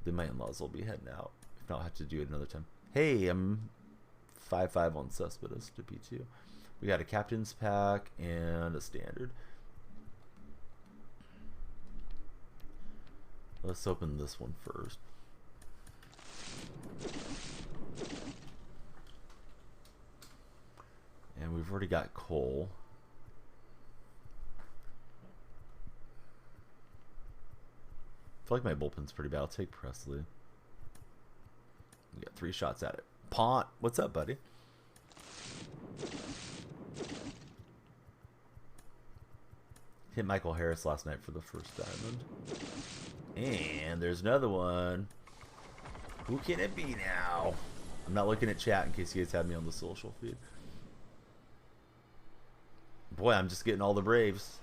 Then my in-laws will be heading out. If not, I'll have to do it another time. Hey, I'm 5-5 on Cespedes to P2. We got a captain's pack and a standard. Let's open this one first. And we've already got Cole. I feel like my bullpen's pretty bad. I'll take Presley. We got 3 shots at it. Pont, what's up, buddy? Hit Michael Harris last night for the first diamond. And there's another one. Who can it be now? I'm not looking at chat in case you guys had me on the social feed. Boy, I'm just getting all the Braves.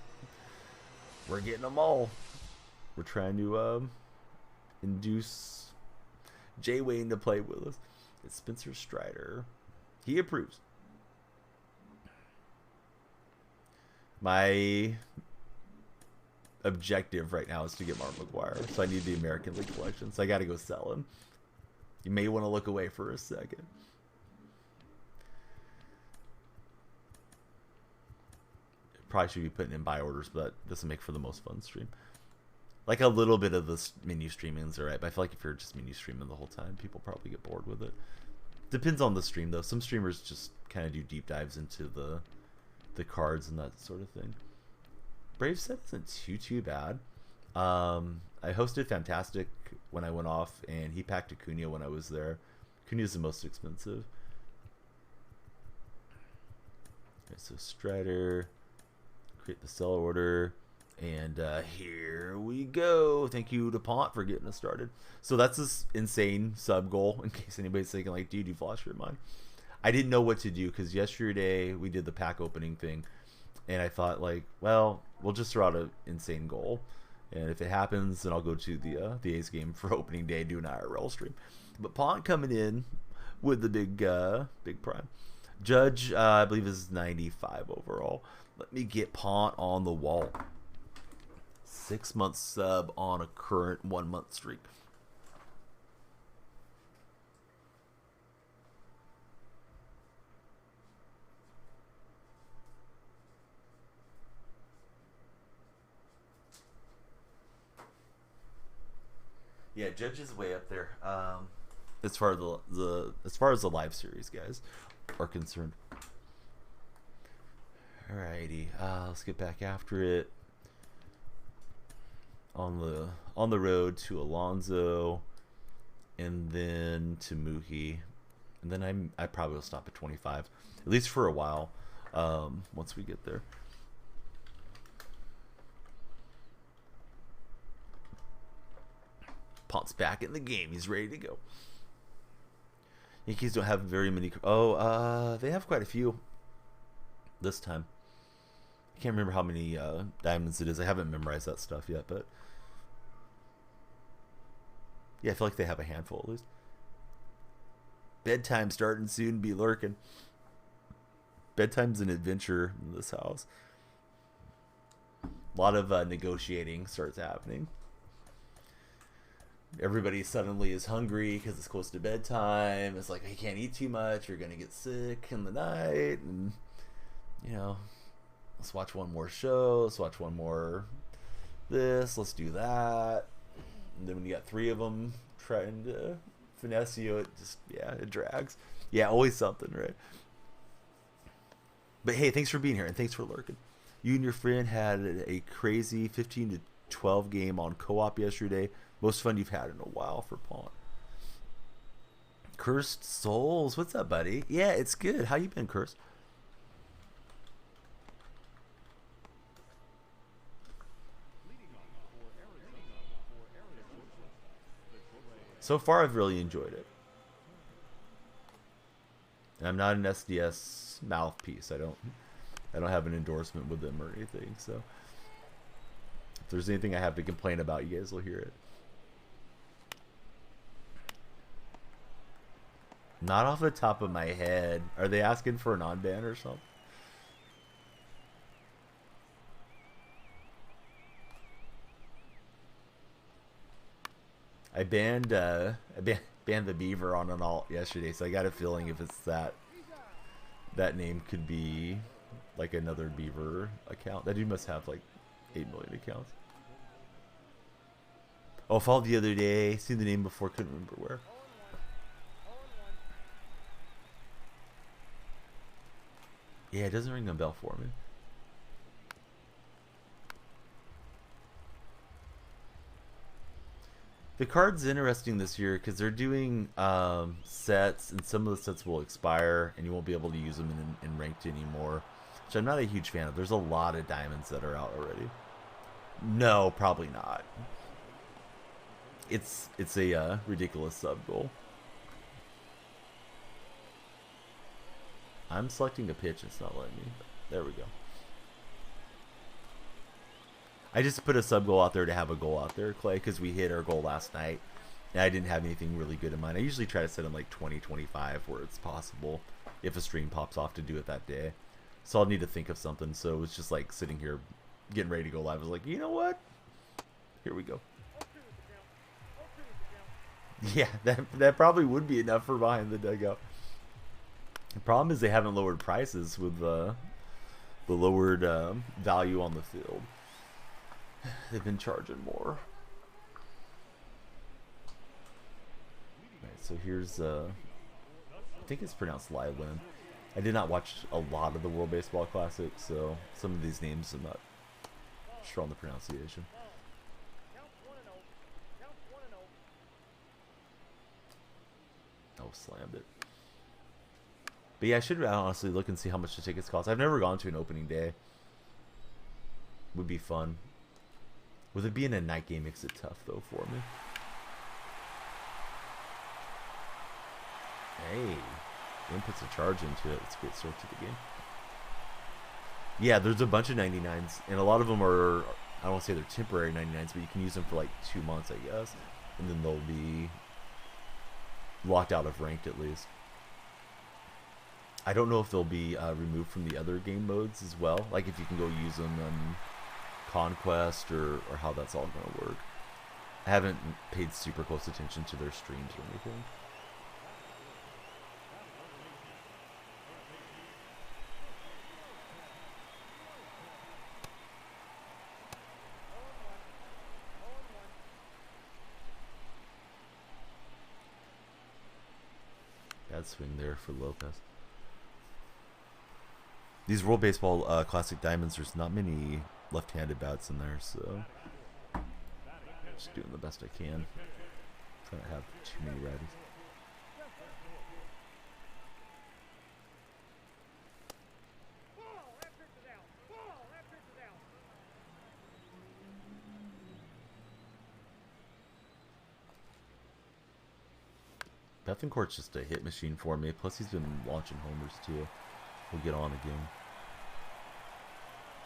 We're getting them all. We're trying to induce Jay Wayne to play with us. It's Spencer Strider. He approves. My objective right now is to get Mark McGwire, so I need the American League collection, so I got to go sell him. You may want to look away for a second. Probably should be putting in buy orders, but that doesn't make for the most fun stream. Like a little bit of the menu streaming is alright, but I feel like if you're just menu streaming the whole time, people probably get bored with it. Depends on the stream though. Some streamers just kind of do deep dives into the cards and that sort of thing. Brave set isn't too bad. I hosted Fantastic when I went off, and he packed Acuna when I was there. Acuna's the most expensive. Okay, so Strider, create the sell order, and here we go. Thank you to Pont for getting us started. So that's this insane sub goal, in case anybody's thinking like, dude, you've lost your mind. I didn't know what to do because yesterday we did the pack opening thing, and I thought like, well, we'll just throw out an insane goal, and if it happens, then I'll go to the A's game for opening day, do an IRL stream. But Pont coming in with the big prime. Judge, I believe, is 95 overall. Let me get Pont on the wall. 6-month sub on a current 1-month streak. Yeah, Judge is way up there. As far as the live series guys are concerned. Alrighty, let's get back after it. On the road to Alonso, and then to Mookie, and then I probably will stop at 25, at least for a while. Once we get there. Pont's back in the game. He's ready to go. Yankees don't have very many. They have quite a few this time. I can't remember how many diamonds it is. I haven't memorized that stuff yet, but yeah, I feel like they have a handful at least. Bedtime starting soon. Be lurking. Bedtime's an adventure in this house. A lot of negotiating starts happening. Everybody suddenly is hungry because it's close to bedtime. It's like, you can't eat too much. You're going to get sick in the night. And, you know, let's watch one more show. Let's watch one more this. Let's do that. And then when you got 3 of them trying to finesse you, it just, yeah, it drags. Yeah, always something, right? But hey, thanks for being here and thanks for lurking. You and your friend had a crazy 15-12 game on co-op yesterday. Most fun you've had in a while for Pont. Cursed Souls, what's up, buddy? Yeah, it's good. How you been, Cursed? So far, I've really enjoyed it. And I'm not an SDS mouthpiece. I don't have an endorsement with them or anything. So if there's anything I have to complain about, you guys will hear it. Not off the top of my head. Are they asking for an on-ban or something? banned the beaver on an alt yesterday, so I got a feeling if it's that name could be like another beaver account. That dude must have like 8 million accounts. Oh, followed the other day. Seen the name before, couldn't remember where. Yeah, it doesn't ring a bell for me. The card's interesting this year because they're doing sets, and some of the sets will expire, and you won't be able to use them in ranked anymore, which I'm not a huge fan of. There's a lot of diamonds that are out already. No, probably not. It's a ridiculous sub goal. I'm selecting a pitch. It's not letting me. There we go. I just put a sub goal out there to have a goal out there, Clay, because we hit our goal last night. And I didn't have anything really good in mind. I usually try to set them like 20, 25 where it's possible if a stream pops off to do it that day. So I'll need to think of something. So it was just like sitting here getting ready to go live. I was like, you know what? Here we go. Yeah, that probably would be enough for behind the dugout. The problem is they haven't lowered prices with the lowered value on the field. They've been charging more. Alright, so here's I think it's pronounced Lyland. I did not watch a lot of the World Baseball Classic, so some of these names I'm not sure on the pronunciation. Oh, slammed it. But yeah, I should honestly look and see how much the tickets cost. I've never gone to an opening day. Would be fun. With it being a night game makes it tough though for me. Hey, Ian puts a charge into it. It's a great start to the game. Yeah, there's a bunch of 99s, and a lot of them are, I don't want to say they're temporary 99s, but you can use them for like 2 months, I guess. And then they'll be locked out of ranked at least. I don't know if they'll be removed from the other game modes as well. Like if you can go use them in Conquest or how that's all going to work. I haven't paid super close attention to their streams or anything. Bad swing there for Lopez. These World Baseball Classic Diamonds, there's not many left-handed bats in there, so just doing the best I can. Trying to have too many righties. Bethencourt's just a hit machine for me. Plus, he's been launching homers too. We'll get on again.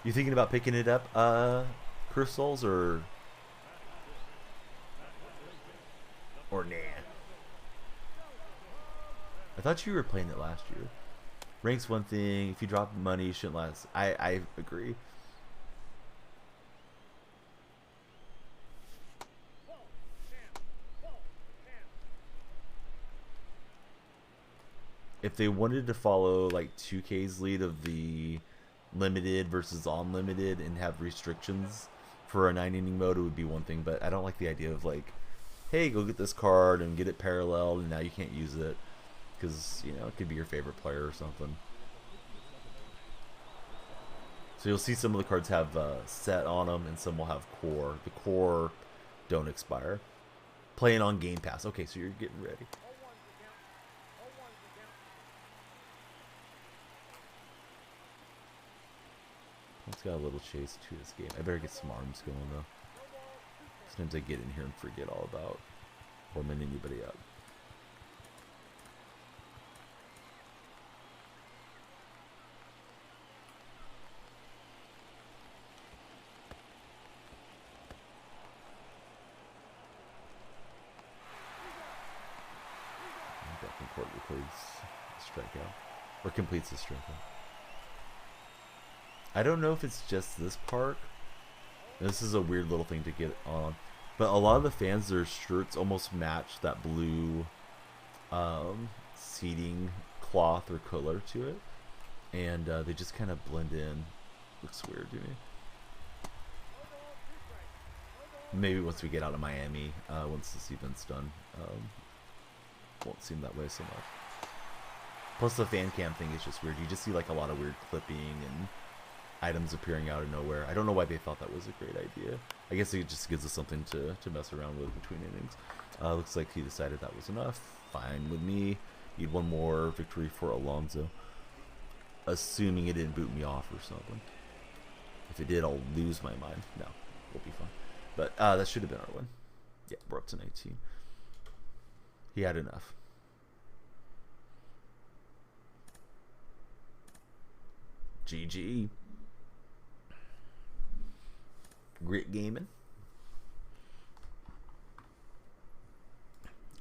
You thinking about picking it up, Crystals, or nah? I thought you were playing it last year. Rank's one thing. If you drop money, you shouldn't last. I agree. If they wanted to follow like 2K's lead of the limited versus unlimited and have restrictions for a 9-inning mode, it would be one thing. But I don't like the idea of like, hey, go get this card and get it paralleled, and now you can't use it because, you know, it could be your favorite player or something. So you'll see some of the cards have set on them, and some will have core. The core don't expire. Playing on Game Pass. Okay, so you're getting ready. It's got a little chase to this game. I better get some arms going though. Sometimes I get in here and forget all about warming anybody up. Bethencourt records the strikeout, or completes the strikeout. I don't know if it's just this park. This is a weird little thing to get on, But a lot of the fans, their shirts almost match that blue seating cloth or color to it, and they just kind of blend in. Looks weird to me. Maybe once we get out of Miami, once this event's done, won't seem that way so much. Plus the fan cam thing is just weird. You just see like a lot of weird clipping and items appearing out of nowhere. I don't know why they thought that was a great idea. I guess it just gives us something to mess around with between innings. Looks like he decided that was enough. Fine with me. Need one more victory for Alonso. Assuming it didn't boot me off or something. If it did, I'll lose my mind. No, we'll be fine. But that should have been our win. Yeah, we're up to 19. He had enough. GG. Grit gaming.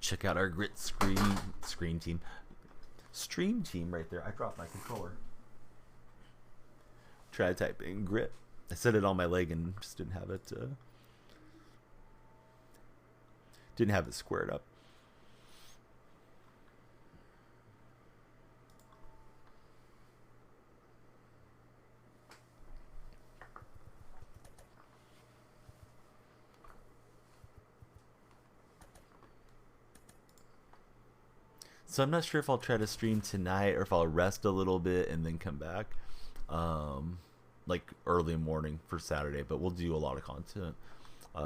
Check out our grit screen team. Stream team right there. I dropped my controller. Try to type in grit. I set it on my leg and just didn't have it squared up. So I'm not sure if I'll try to stream tonight or if I'll rest a little bit and then come back like early morning for Saturday, but we'll do a lot of content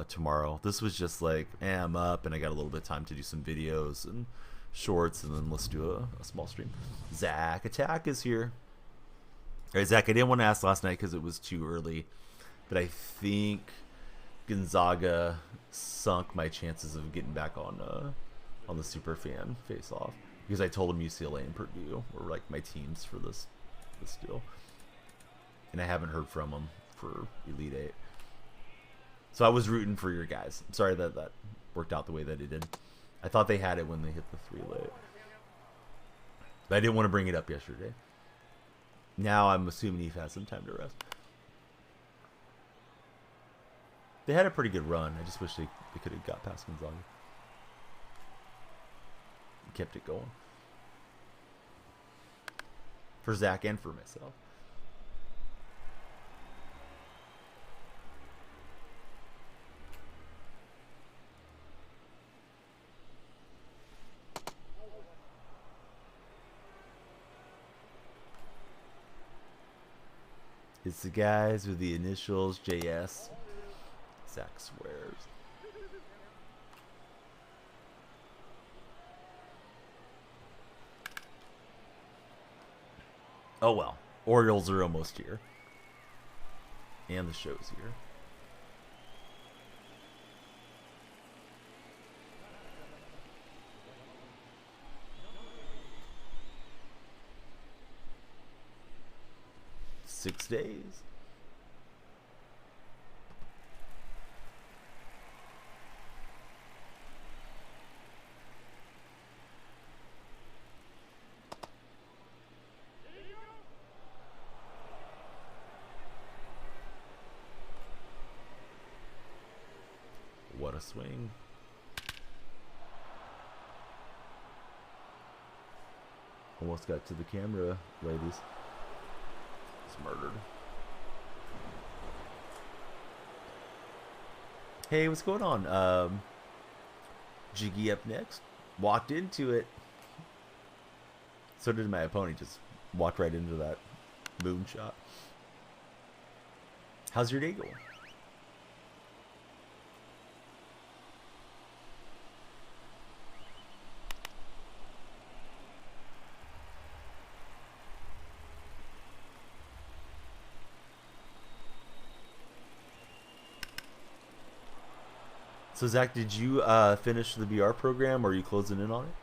tomorrow. This was just like, I'm up and I got a little bit of time to do some videos and shorts, and then let's do a small stream. Zach Attack is here. All right, Zach, I didn't want to ask last night because it was too early, but I think Gonzaga sunk my chances of getting back on the Superfan face-off, because I told him UCLA and Purdue were like my teams for this deal, and I haven't heard from them for Elite Eight. So I was rooting for your guys. I'm sorry that worked out the way that it did. I thought they had it when they hit the 3 late, but I didn't want to bring it up yesterday. Now I'm assuming Eve has some time to rest. They had a pretty good run. I just wish they could have got past Gonzaga. Kept it going. For Zach and for myself. It's the guys with the initials JS. Zach swears. Oh well. Orioles are almost here. And the show's here. Six days. What a swing. Almost got to the camera, ladies. It's murdered. Hey, what's going on? Jiggy up next. Walked into it. So did my opponent. Just walked right into that boom shot. How's your day going? So Zach, did you finish the VR program, or are you closing in on it?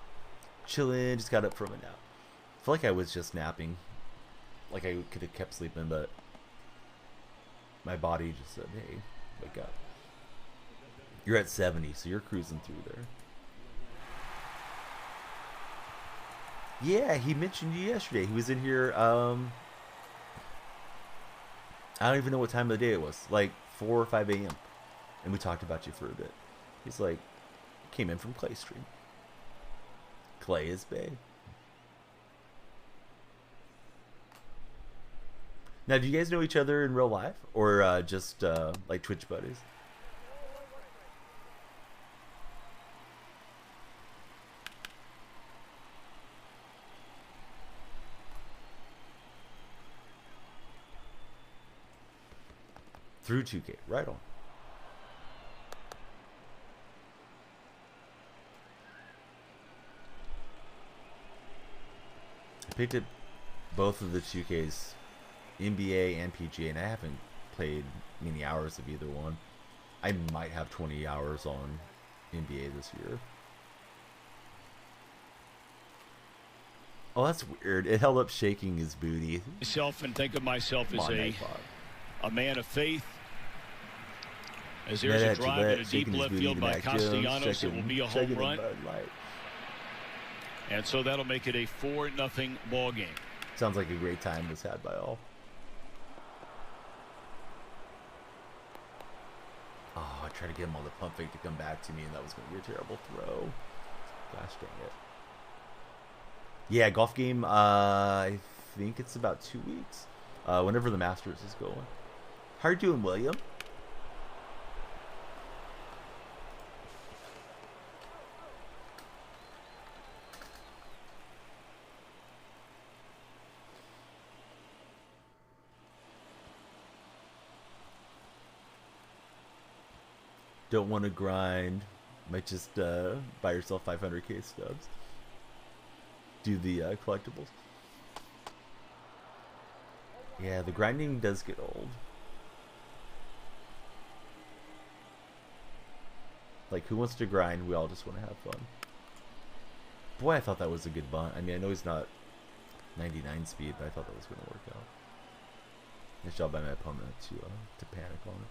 Chillin', just got up from a nap. I feel like I was just napping. Like I could have kept sleeping, but my body just said, hey, wake up. You're at 70, so you're cruising through there. Yeah, he mentioned you yesterday. He was in here, I don't even know what time of the day it was. Like 4 or 5 a.m. And we talked about you for a bit. He's like, came in from Clay Street. Clay is Bay. Now, do you guys know each other in real life, or just like Twitch buddies? Through 2K, right on. I picked up both of the 2Ks, NBA and PGA, and I haven't played many hours of either one. I might have 20 hours on NBA this year. Oh, that's weird. It held up shaking his booty. Myself and think of myself as a man of faith. As there's a drive in a deep left field by Castellanos, it will be a home run. And so that'll make it a 4-0 ball game. Sounds like a great time was had by all. Oh, I tried to get him on the pump fake to come back to me, and that was going to be a terrible throw. Gosh dang it. Yeah, golf game, I think it's about 2 weeks. Whenever the Masters is going. How are you doing, William? Don't want to grind. Might just buy yourself 500k stubs. Do the collectibles. Yeah, the grinding does get old. Like, who wants to grind? We all just want to have fun. Boy, I thought that was a good bunt. I mean, I know he's not 99 speed, but I thought that was going to work out. Nice job by my opponent to panic on it.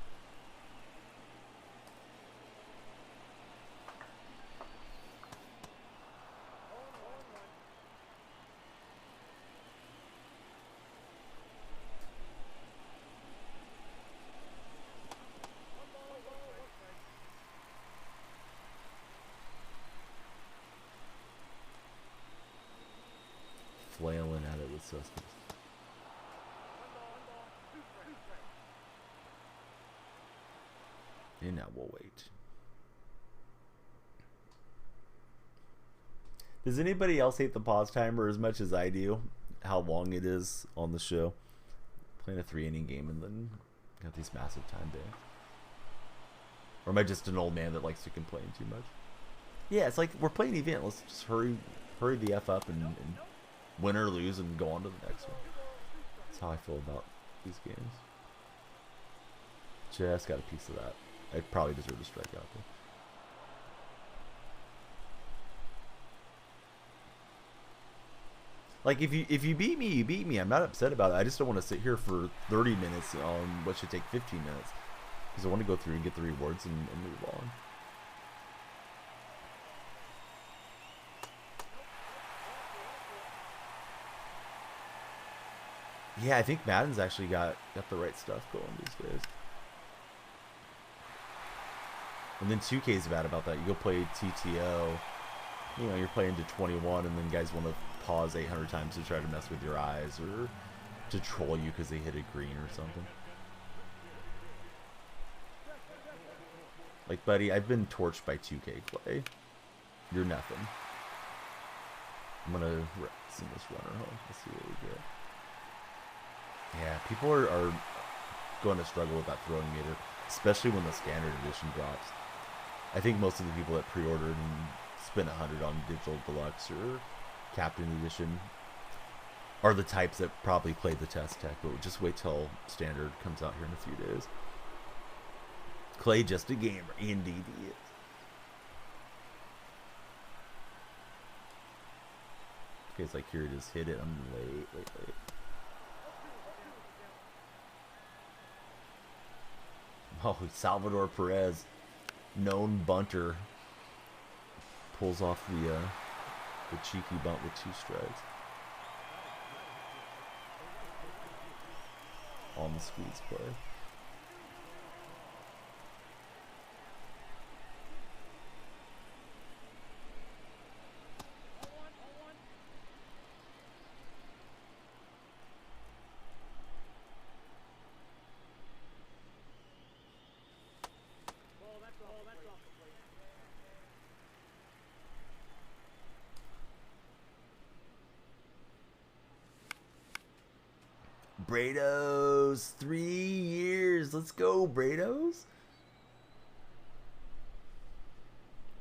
Flailing at it with suspects. And now we'll wait. Does anybody else hate the pause timer as much as I do? How long it is on the show? Playing a 3-inning game and then got these massive time bans. Or am I just an old man that likes to complain too much? Yeah, it's like we're playing an event. Let's just hurry the F up and win or lose and go on to the next one. That's how I feel about these games. Just got a piece of that. I probably deserve a strikeout though. Like, if you beat me, you beat me. I'm not upset about it. I just don't want to sit here for 30 minutes on what should take 15 minutes. Because I want to go through and get the rewards and move on. Yeah, I think Madden's actually got the right stuff going these days. And then 2K's bad about that. You go play TTO, you know, you're playing to 21, and then guys want to pause 800 times to try to mess with your eyes or to troll you because they hit a green or something. Like, buddy, I've been torched by 2K Clay. You're nothing. I'm gonna send this runner home. Let's see what we get. Yeah, people are going to struggle with that throwing meter, especially when the standard edition drops. I think most of the people that pre-ordered and spent 100 on digital deluxe or captain edition are the types that probably played the test tech, but just wait till standard comes out here in a few days. Clay just a gamer, indeed he is. Okay, it's like, here it is, hit it. I'm late. Oh, Salvador Perez, known bunter, pulls off the cheeky bunt with 2 strikes. On the squeeze play. Brados. 3 years. Let's go, Brados.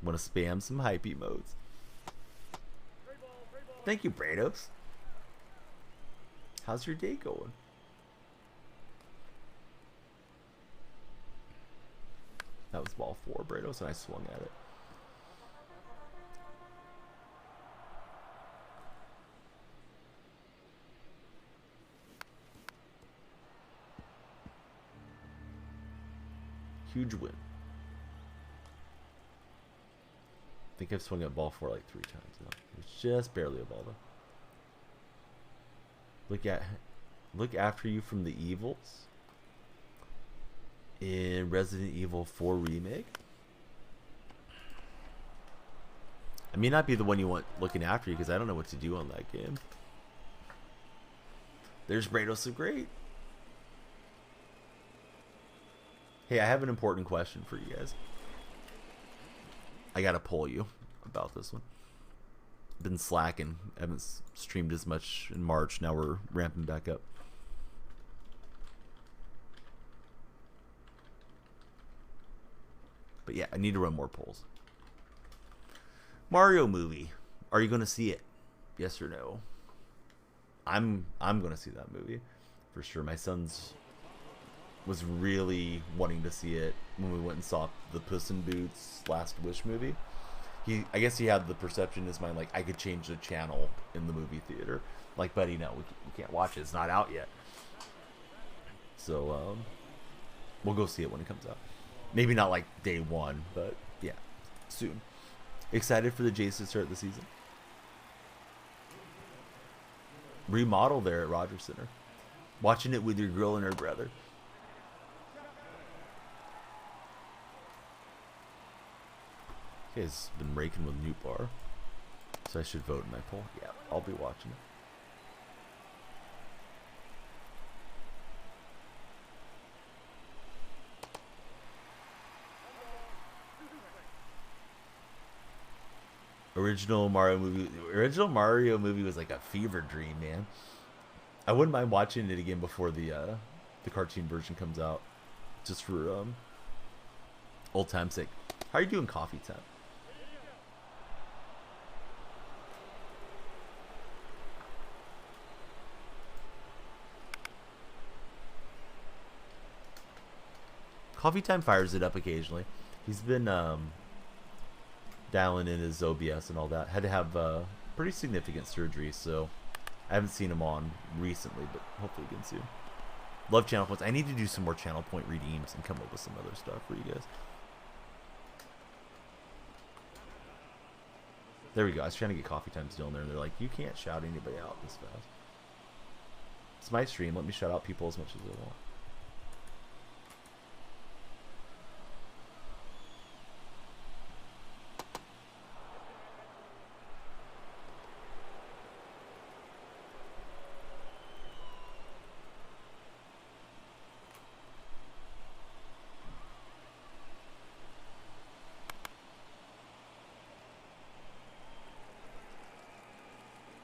Want to spam some hype emotes. Thank you, Brados. How's your day going? That was ball 4, Brados, and I swung at it. Huge win. I think I've swung at ball 4 like 3 times now. It's just barely a ball though. Look after you from the evils in Resident Evil 4 remake. I may not be the one you want looking after you because I don't know what to do on that game. There's Brados so great. Hey, I have an important question for you guys. I gotta poll you about this one. Been slacking. I haven't streamed as much in March. Now we're ramping back up. But yeah, I need to run more polls. Mario movie. Are you gonna see it? Yes or no? I'm gonna see that movie for sure. My son's was really wanting to see it when we went and saw the Puss in Boots Last Wish movie. I guess he had the perception in his mind like I could change the channel in the movie theater. Like, buddy, no, we can't watch it. It's not out yet. So we'll go see it when it comes out. Maybe not like day 1, but yeah, soon. Excited for the Jays to start the season. Remodel there at Rogers Center. Watching it with your girl and her brother. You guys been raking with Newt Bar, so I should vote in my poll. Yeah, I'll be watching it. Original Mario movie was like a fever dream, man. I wouldn't mind watching it again before the cartoon version comes out, just for old time's sake. How are you doing, Coffee Time? Coffee Time fires it up occasionally. He's been dialing in his OBS and all that. Had to have pretty significant surgery, so I haven't seen him on recently, but hopefully again soon. Love channel points. I need to do some more channel point redeems and come up with some other stuff for you guys. There we go. I was trying to get Coffee Time still in there, and they're like, you can't shout anybody out this fast. It's my stream. Let me shout out people as much as I want.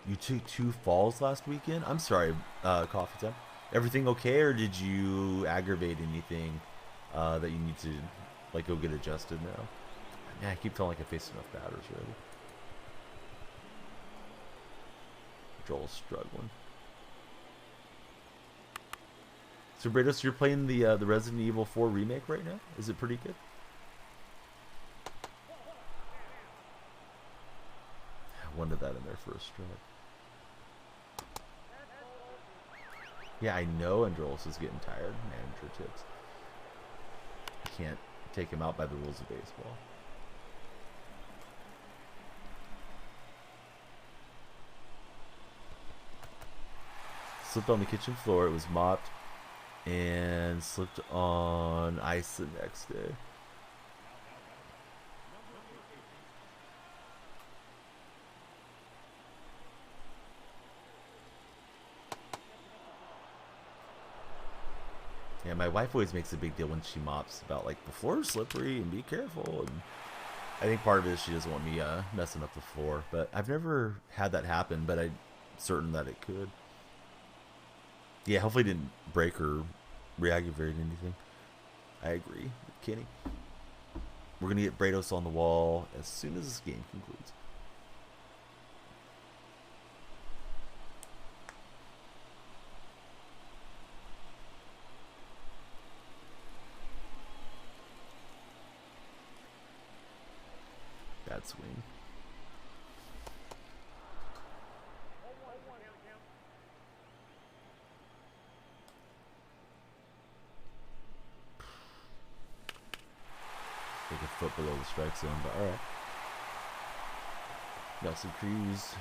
You took 2 falls last weekend? I'm sorry, Coffee Time. Everything okay, or did you aggravate anything that you need to like go get adjusted now? Man, I keep feeling like I faced enough batters already. Joel's struggling. So Brados, you're playing the Resident Evil 4 remake right now? Is it pretty good? I wanted that in there for a strike. Yeah, I know Androlis is getting tired. Manager tips. I can't take him out by the rules of baseball. Slipped on the kitchen floor. It was mopped and slipped on ice the next day. Yeah, my wife always makes a big deal when she mops about like the floor is slippery and be careful. And I think part of it is she doesn't want me messing up the floor. But I've never had that happen, but I'm certain that it could. Yeah, hopefully it didn't break or re-aggravate anything. I agree with Kenny. We're going to get Brados on the wall as soon as this game concludes. Bad swing. Take a foot below the strike zone, but alright. Nelson Cruz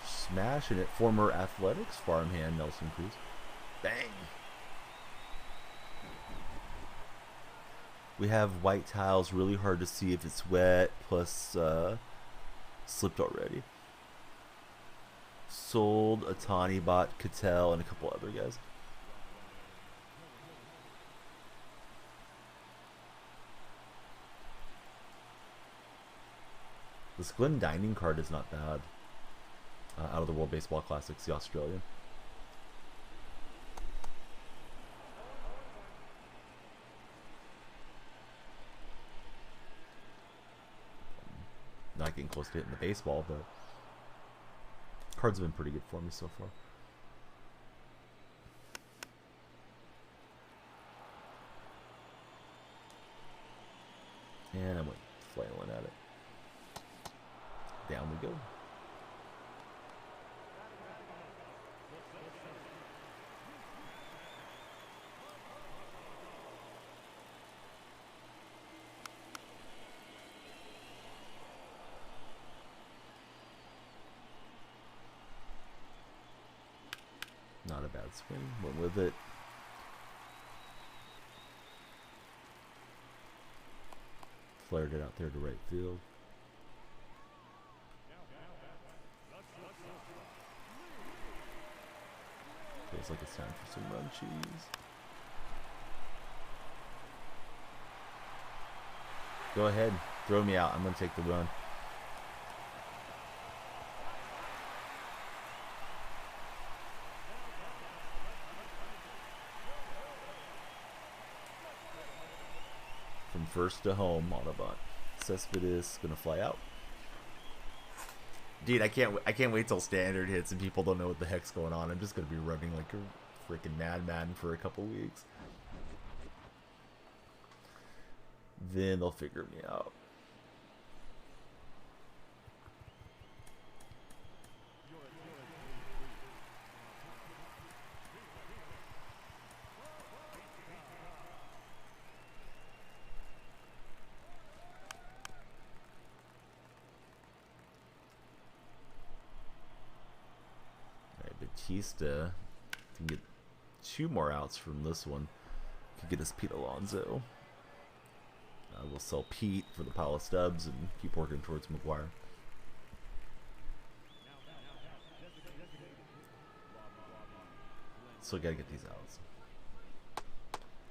smashing it. Former Athletics farmhand Nelson Cruz. Bang! We have white tiles, really hard to see if it's wet, plus slipped already. Sold Atani, bought Cattell, and a couple other guys. This Glenn Dining card is not bad. Out of the World Baseball Classics, the Australian. Not getting close to hitting the baseball, but cards have been pretty good for me so far. And I went flailing at it. Down we go. Not a bad swing. Went with it. Flared it out there to right field. Feels like it's time for some run cheese. Go ahead. Throw me out. I'm going to take the run. From first to home, Autobot. Cespedes going to fly out. Dude, I can't wait till standard hits and people don't know what the heck's going on. I'm just gonna be running like a freaking madman for a couple weeks. Then they'll figure me out. Batista can get 2 more outs from this one. Could get us Pete Alonso. We'll sell Pete for the pile of stubs and keep working towards McGuire. Still gotta get these outs.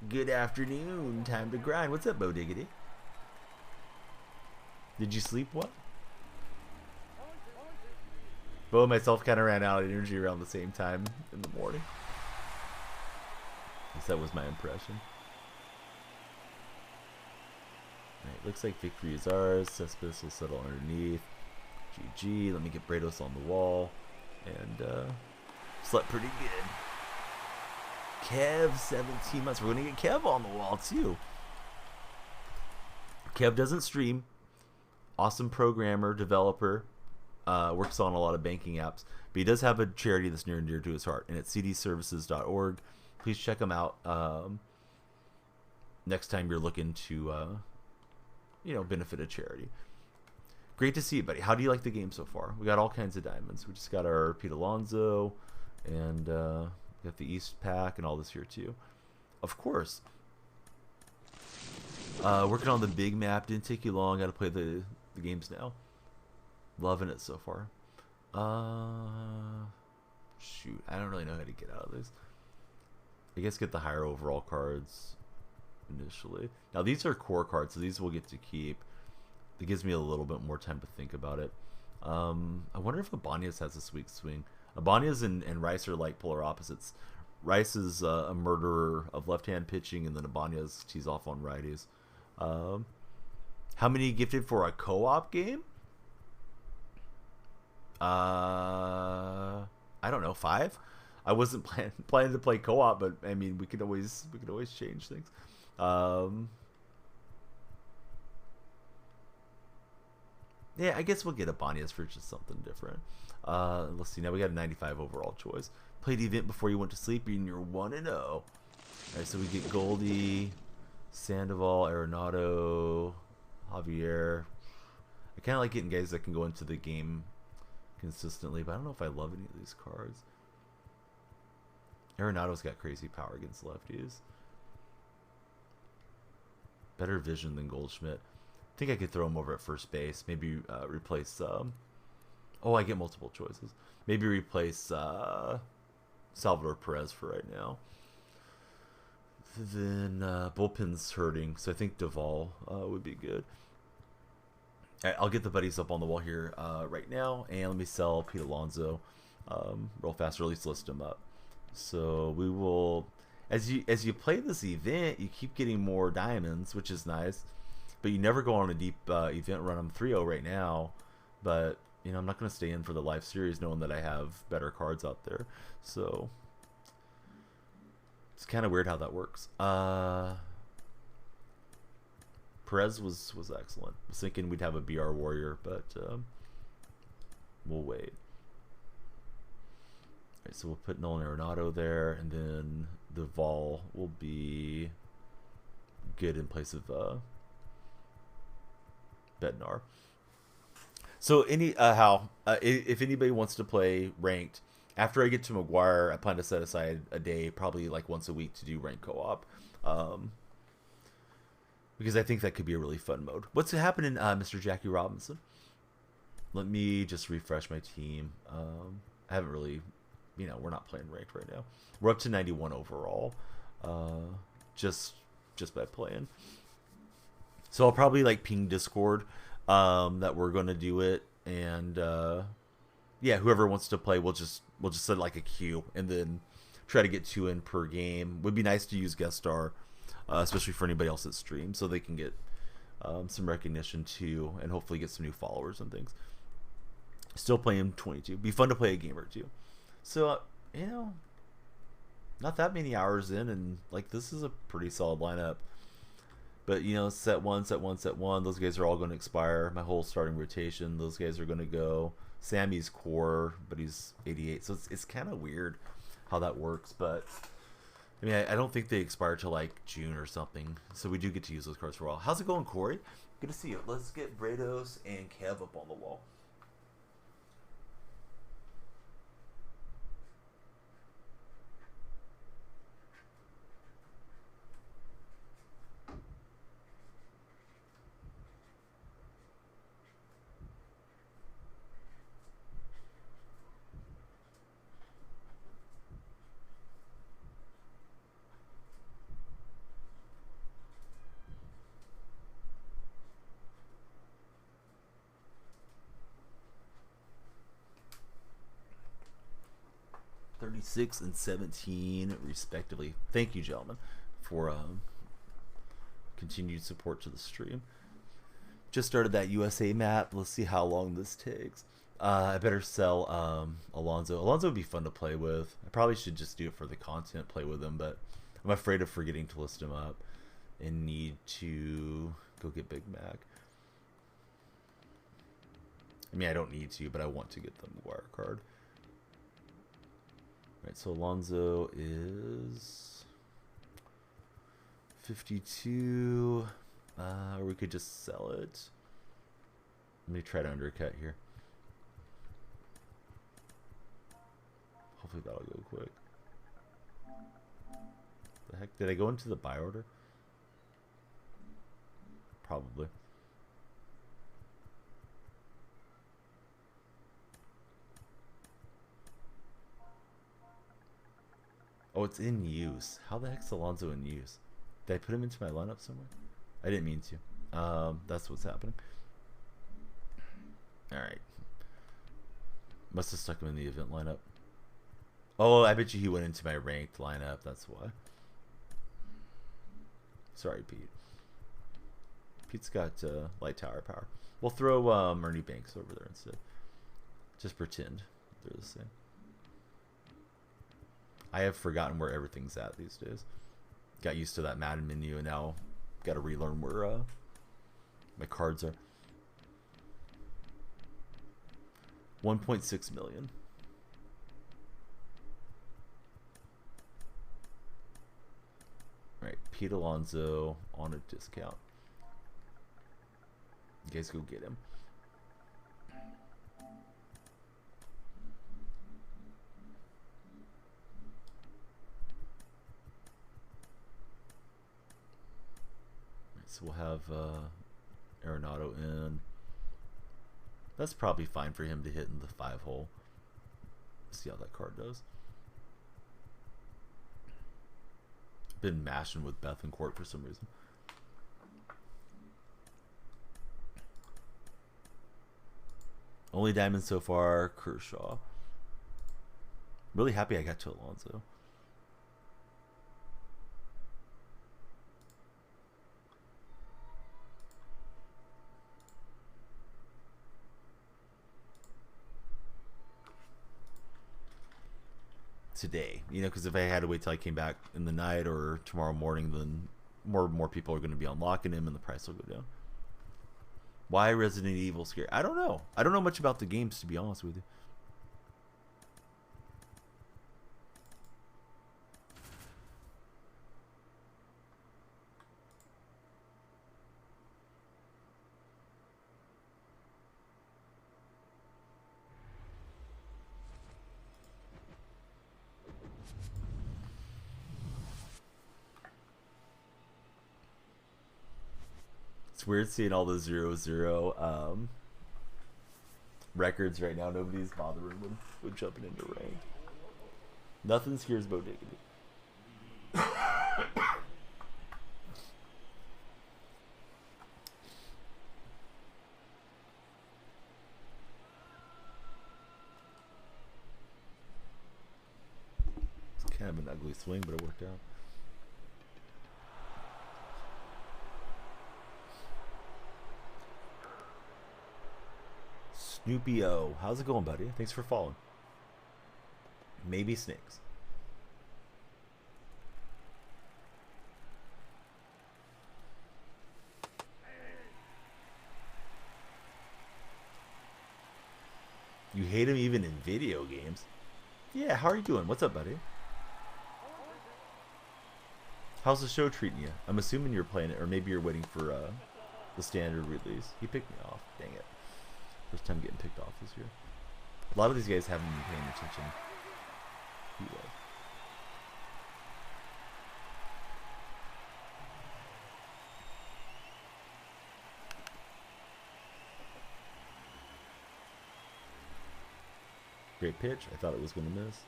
Good afternoon. Time to grind. What's up, Bo Diggity? Did you sleep well? Bo and myself kind of ran out of energy around the same time in the morning. At least that was my impression. Alright, looks like victory is ours. Cespedes will settle underneath. GG. Let me get Brados on the wall. And slept pretty good. Kev, 17 months. We're going to get Kev on the wall too. Kev doesn't stream. Awesome programmer, developer. Works on a lot of banking apps, but he does have a charity that's near and dear to his heart, and it's cdservices.org. Please check him out next time you're looking to benefit a charity. Great to see you, buddy. How do you like the game so far? We got all kinds of diamonds. We just got our Pete Alonso, and got the East Pack and all this here too, of course. Working on the big map. Didn't take you long. Got to play the games now. Loving it so far. Shoot, I don't really know how to get out of this. I guess get the higher overall cards initially. Now these are core cards, so these we'll get to keep. It gives me a little bit more time to think about it. I wonder if Ibanez has a sweet swing. Ibanez and Rice are like polar opposites. Rice is a murderer of left-hand pitching, and then Ibanez tees off on righties. How many gifted for a co-op game? I don't know, 5. I wasn't planning to play co-op, but I mean, we could always change things. Yeah, I guess we'll get Ibanez for just something different. Let's see. Now we got a 95 overall choice. Played the event before you went to sleep, and you're 1-0. All right, so we get Goldie, Sandoval, Arenado, Javier. I kind of like getting guys that can go into the game consistently, but I don't know if I love any of these cards. Arenado's got crazy power against lefties. Better vision than Goldschmidt. I think I could throw him over at first base. Maybe replace... oh, I get multiple choices. Maybe replace Salvador Perez for right now. Then bullpen's hurting, so I think Duvall would be good. All right, I'll get the buddies up on the wall here right now, and let me sell Pete Alonso real fast, or at least list him up. So we will, as you play this event, you keep getting more diamonds, which is nice, but you never go on a deep event run. I'm 3-0 right now, but you know I'm not going to stay in for the live series knowing that I have better cards out there. So it's kind of weird how that works. Perez was excellent. I was thinking we'd have a BR Warrior, but we'll wait. All right, so we'll put Nolan Arenado there, and then the Vol will be good in place of Bednar. So if anybody wants to play ranked, after I get to McGuire, I plan to set aside a day, probably like once a week, to do ranked co-op. Because I think that could be a really fun mode. What's happening, Mr. Jackie Robinson? Let me just refresh my team. I haven't really, we're not playing ranked right now. We're up to 91 overall, just by playing. So I'll probably like ping Discord that we're going to do it, and yeah, whoever wants to play, we'll just set like a queue and then try to get 2 in per game. Would be nice to use guest star. Especially for anybody else that streams, so they can get some recognition too, and hopefully get some new followers and things. Still playing 22. Be fun to play a game or two. So, not that many hours in, and like this is a pretty solid lineup. But set one. Those guys are all going to expire. My whole starting rotation. Those guys are going to go. Sammy's core, but he's 88, so it's kind of weird how that works, but. I mean, I don't think they expire till like June or something, so we do get to use those cards for a while. How's it going, Corey? Good to see you. Let's get Brados and Kev up on the wall. $36 and $17 respectively. Thank you, gentlemen, for continued support to the stream. Just started that USA map. Let's see how long this takes. I better sell Alonso. Alonso would be fun to play with. I probably should just do it for the content, play with him, but I'm afraid of forgetting to list him up and need to go get Big Mac. I mean, I don't need to, but I want to get the wire card. Right, so Alonso is 52, or we could just sell it. Let me try to undercut here. Hopefully that'll go quick. The heck, did I go into the buy order? Probably. Oh, it's in use. How the heck's Alonso in use? Did I put him into my lineup somewhere? I didn't mean to. That's what's happening. Alright. Must have stuck him in the event lineup. Oh, I bet you he went into my ranked lineup. That's why. Sorry, Pete. Pete's got light tower power. We'll throw Ernie Banks over there instead. Just pretend they're the same. I have forgotten where everything's at these days. Got used to that Madden menu, and now got to relearn where my cards are. 1.6 million. All right, Pete Alonso on a discount. You guys go get him. So we'll have Arenado in. That's probably fine for him to hit in the 5-hole. See how that card does. Been mashing with Bethencourt for some reason. Only diamond so far, Kershaw. Really happy I got to Alonso. Today, you know, because if I had to wait till I came back in the night or tomorrow morning, then more people are going to be unlocking him and the price will go down. Why Resident Evil scary? I don't know. I don't know much about the games, to be honest with you. It's weird seeing all the 0-0 records right now. Nobody's bothering with jumping into rank. Nothing scares Bo Diggity. It's kind of an ugly swing, but it worked out. Snoopy O, how's it going, buddy? Thanks for following. Maybe snakes. You hate him even in video games? Yeah, how are you doing? What's up, buddy? How's the show treating you? I'm assuming you're playing it, or maybe you're waiting for the standard release. He picked me off. Dang it. First time getting picked off this year. A lot of these guys haven't been paying attention. He was. Great pitch. I thought it was going to miss.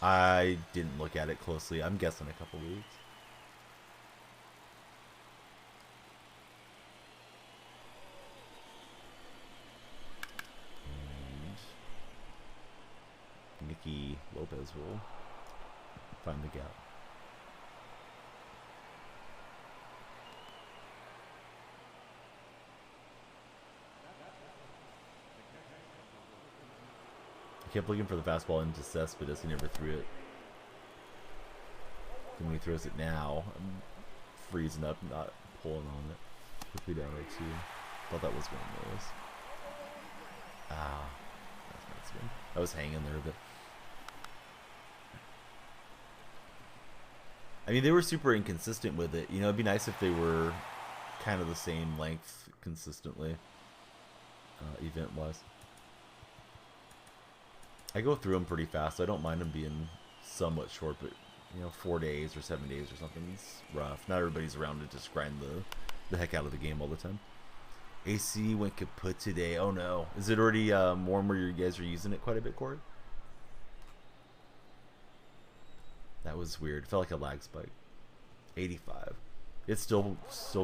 I didn't look at it closely. I'm guessing a couple weeks. Nicky Lopez will find the gap. I kept looking for the fastball into Cespedes. He never threw it. And when he throws it now, I'm freezing up, not pulling on it. Quickly down by 2. Thought that was going to miss. Ah, that's not spin. I was hanging there a bit. I mean, they were super inconsistent with it. You know, it'd be nice if they were kind of the same length consistently, event-wise. I go through them pretty fast. So I don't mind them being somewhat short, but, you know, 4 days or 7 days or something is rough. Not everybody's around to just grind the heck out of the game all the time. AC went kaput today. Oh, no. Is it already warm where you guys are using it quite a bit, Corey? That was weird. It felt like a lag spike. 85. It's still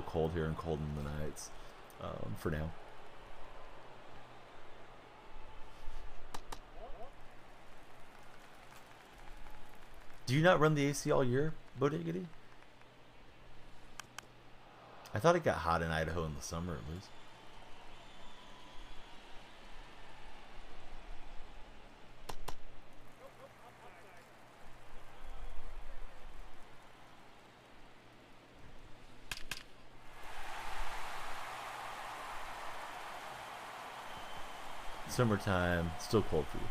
cold here and cold in the nights for now. Do you not run the AC all year, Bodigity? I thought it got hot in Idaho in the summer at least. Summertime, still cold for you.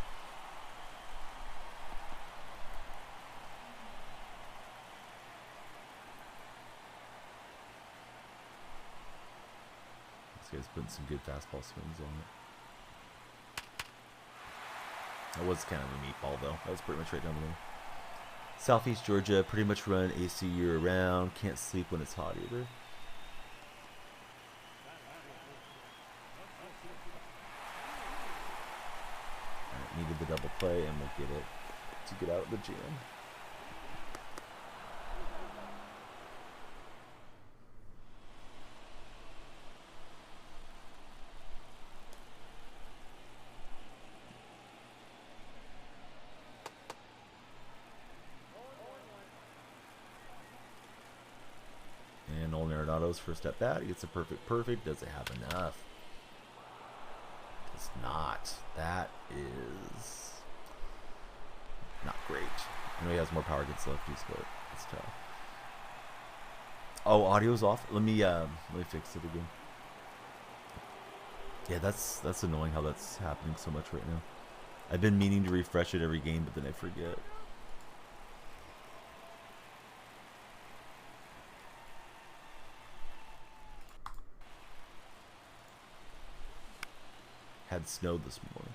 This guy's putting some good fastball swings on it. That was kind of a meatball though. That was pretty much right down the middle. Southeast Georgia, pretty much run AC year round. Can't sleep when it's hot either. Needed the double play, and we'll get it to get out of the jam. And Nolan Arenado's first at bat. He gets a perfect. Does it have enough? Does not. That is not great. I know he has more power against lefties, but it's tough. Oh, audio's off. Let me fix it again. Yeah, that's annoying how that's happening so much right now. I've been meaning to refresh it every game, but then I forget. Had snow this morning.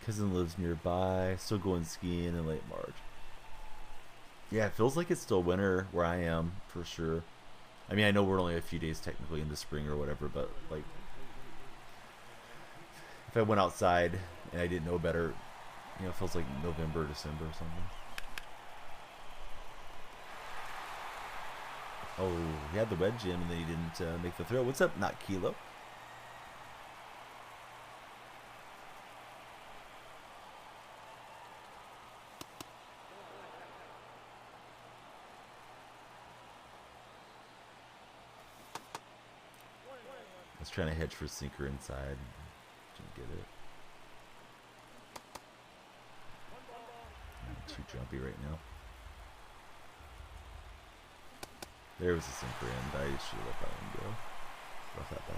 Cousin lives nearby. Still going skiing in late March. Yeah, it feels like it's still winter where I am, for sure. I mean, I know we're only a few days technically into spring or whatever, but like, if I went outside and I didn't know better, you know, it feels like November, December or something. Oh, he had the red gym and then he didn't make the throw. What's up, not Kilo? I was trying to hedge for sinker inside. Didn't get it. I'm too jumpy right now. There was a sinker in. I should have let that one go. Rough that bat.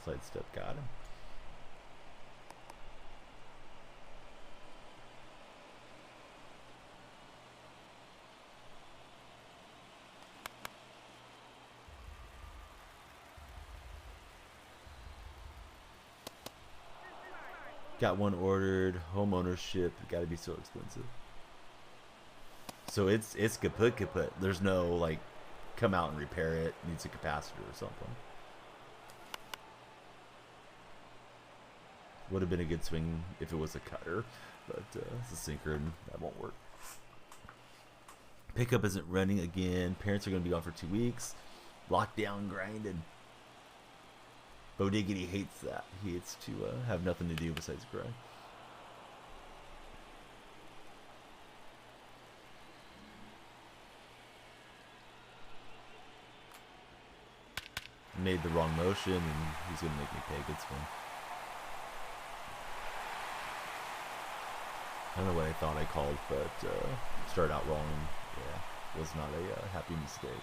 Side step got him. Got one ordered. Home ownership. Got to be so expensive. So it's kaput. There's no like come out and repair it. Needs a capacitor or something. Would have been a good swing if it was a cutter, but it's a sinker and that won't work. Pickup isn't running again. Parents are going to be gone for 2 weeks. Lockdown grinding. Bodigity hates that. He hates to have nothing to do besides grind. Made the wrong motion and he's going to make me pay a good swing. I don't know what I thought I called, but started out wrong. Yeah, was not a happy mistake.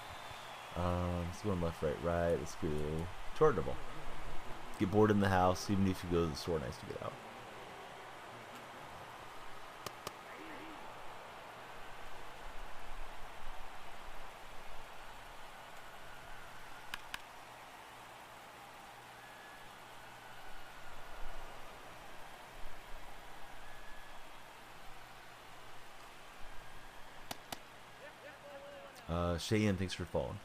Let's go on left, right, right. Let's go short double. Get bored in the house, even if you go to the store. Nice to get out. Cheyenne, thanks for following.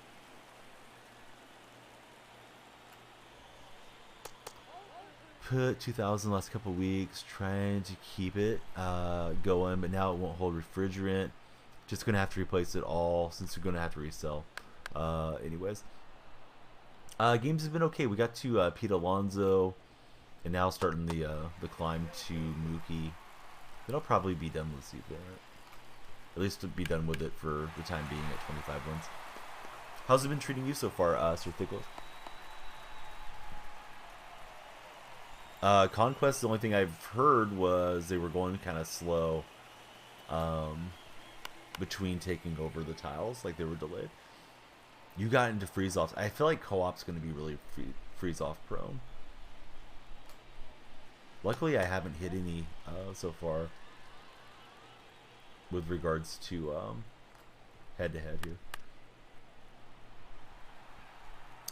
Put 2,000 last couple weeks, trying to keep it going, but now it won't hold refrigerant. Just gonna have to replace it all since we're gonna have to resell. Anyways, games have been okay. We got to Pete Alonso, and now starting the climb to Mookie. Then I'll probably be done with Seaborn. At least to be done with it for the time being at 25 wins. How's it been treating you so far, Sir Thickles? Conquest, the only thing I've heard was they were going kind of slow between taking over the tiles. Like they were delayed. You got into freeze-offs. I feel like co-op's going to be really freeze-off prone. Luckily, I haven't hit any so far with regards to head-to-head here.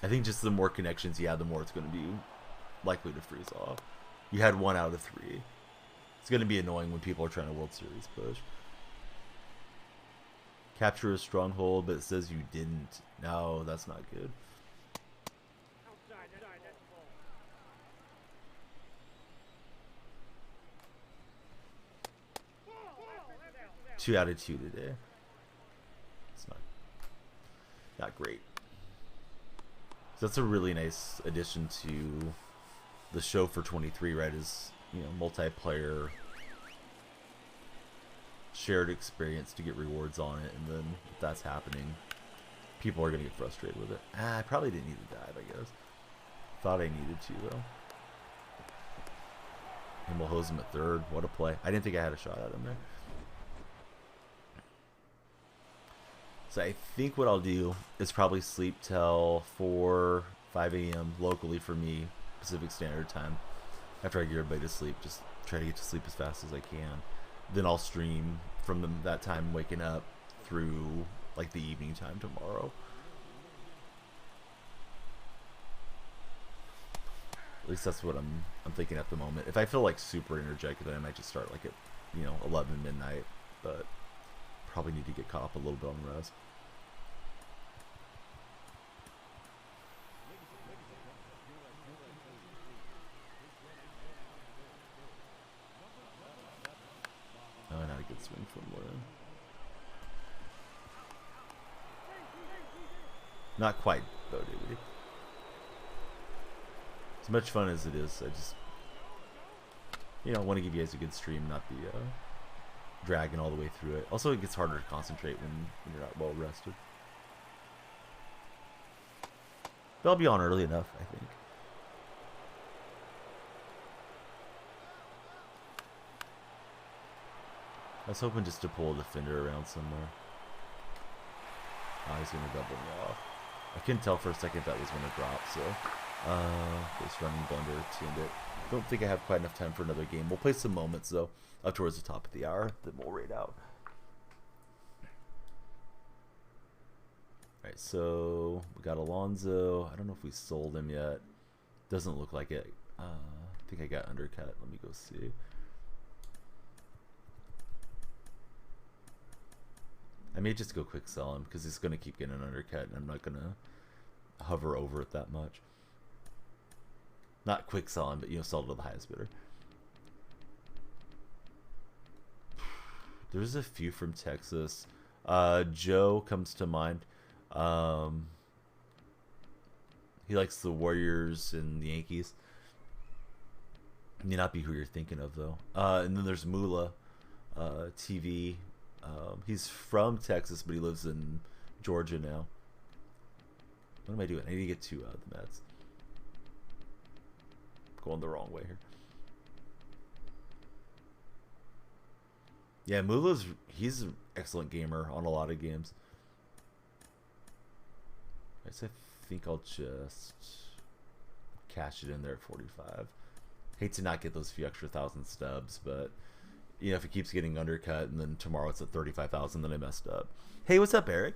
I think just the more connections you have, the more it's going to be likely to freeze off. You had 1 out of 3. It's going to be annoying when people are trying to World Series push. Capture a stronghold, but it says you didn't. No, that's not good. Two out of 2 today. It's not great. So that's a really nice addition to the show for 23, right? Is, you know, multiplayer shared experience to get rewards on it, and then if that's happening, people are gonna get frustrated with it. I probably didn't need to dive, I guess. Thought I needed to though. And we'll hose him at third. What a play! I didn't think I had a shot at him there. So I think what I'll do is probably sleep till 5 a.m. locally for me, Pacific Standard Time. After I get everybody to sleep, just try to get to sleep as fast as I can. Then I'll stream from that time waking up through like the evening time tomorrow. At least that's what I'm thinking at the moment. If I feel like super energetic, then I might just start like at 11 midnight. But probably need to get caught up a little bit on rest. Oh, not a good swing from Lynn. Not quite, though, dude. As much fun as it is, I just, want to give you guys a good stream, not be dragging all the way through it. Also, it gets harder to concentrate when you're not well rested. But I'll be on early enough, I think. I was hoping just to pull a defender around somewhere. Oh, he's going to double me off. I couldn't tell for a second that was going to drop, so just running blunder to end it. Don't think I have quite enough time for another game. We'll play some moments, though, up towards the top of the hour. Then we'll raid out. Alright, so we got Alonso. I don't know if we sold him yet. Doesn't look like it. I think I got undercut. Let me go see. I may just go quick sell him because he's going to keep getting an undercut, and I'm not going to hover over it that much. Not quick sell him, but sell to the highest bidder. There's a few from Texas. Joe comes to mind. He likes the Warriors and the Yankees. May not be who you're thinking of, though. And then there's Mula TV. He's from Texas, but he lives in Georgia now. What am I doing? I need to get to the Mets. Going the wrong way here. Yeah, he's an excellent gamer on a lot of games. Right, so I think I'll just cash it in there at 45. Hate to not get those few extra 1,000 stubs, but you know, if it keeps getting undercut and then tomorrow it's at 35,000, then I messed up. Hey, what's up, Eric?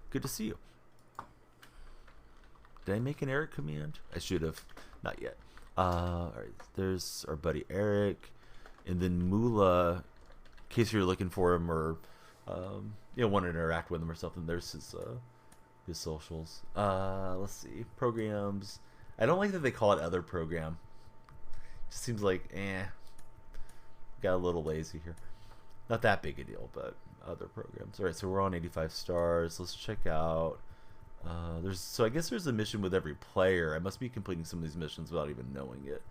Good to see you. Did I make an Eric command? I should have. Not yet. All right, there's our buddy Eric, and then Mula, in case you're looking for him or you know, want to interact with him or something. There's his socials. Let's see, programs. I don't like that they call it other program. Just seems like got a little lazy here. Not that big a deal, but other programs. All right, so we're on 85 stars. Let's check out. So I guess there's a mission with every player. I must be completing some of these missions without even knowing it.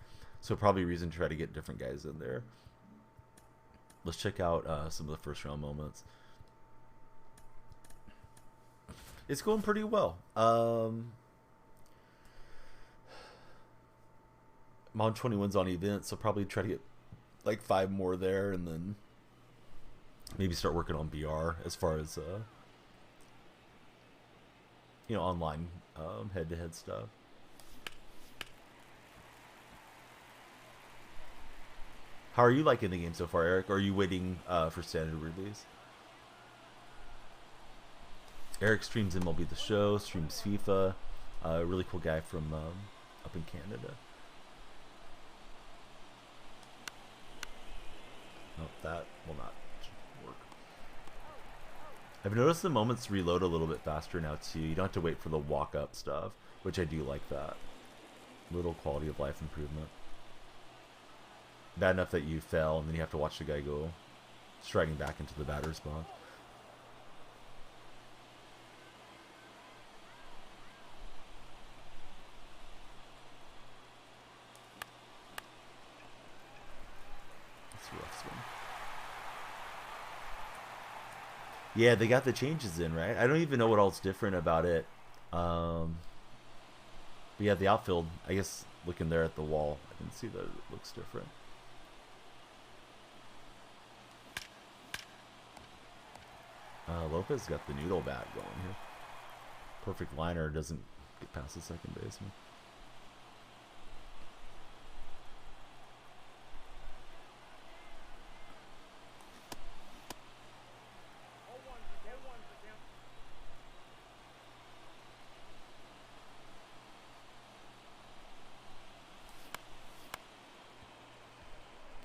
So probably a reason to try to get different guys in there. Let's check out some of the first round moments. It's going pretty well. I'm on 20 wins on events, so probably try to get like 5 more there, and then maybe start working on BR as far as you know, online head-to-head stuff. How are you liking the game so far, Eric? Or are you waiting for standard release? Eric streams MLB The Show, streams FIFA. A really cool guy from up in Canada. Oh, that will not work. I've noticed the moments reload a little bit faster now too. You don't have to wait for the walk-up stuff, which I do like that. Little quality of life improvement. Bad enough that you fell and then you have to watch the guy go striding back into the batter's box. Yeah, they got the changes in, right? I don't even know what else different about it. But yeah, the outfield, I guess looking there at the wall, I can see that it looks different. Lopez got the noodle bat going here. Perfect liner, doesn't get past the second baseman.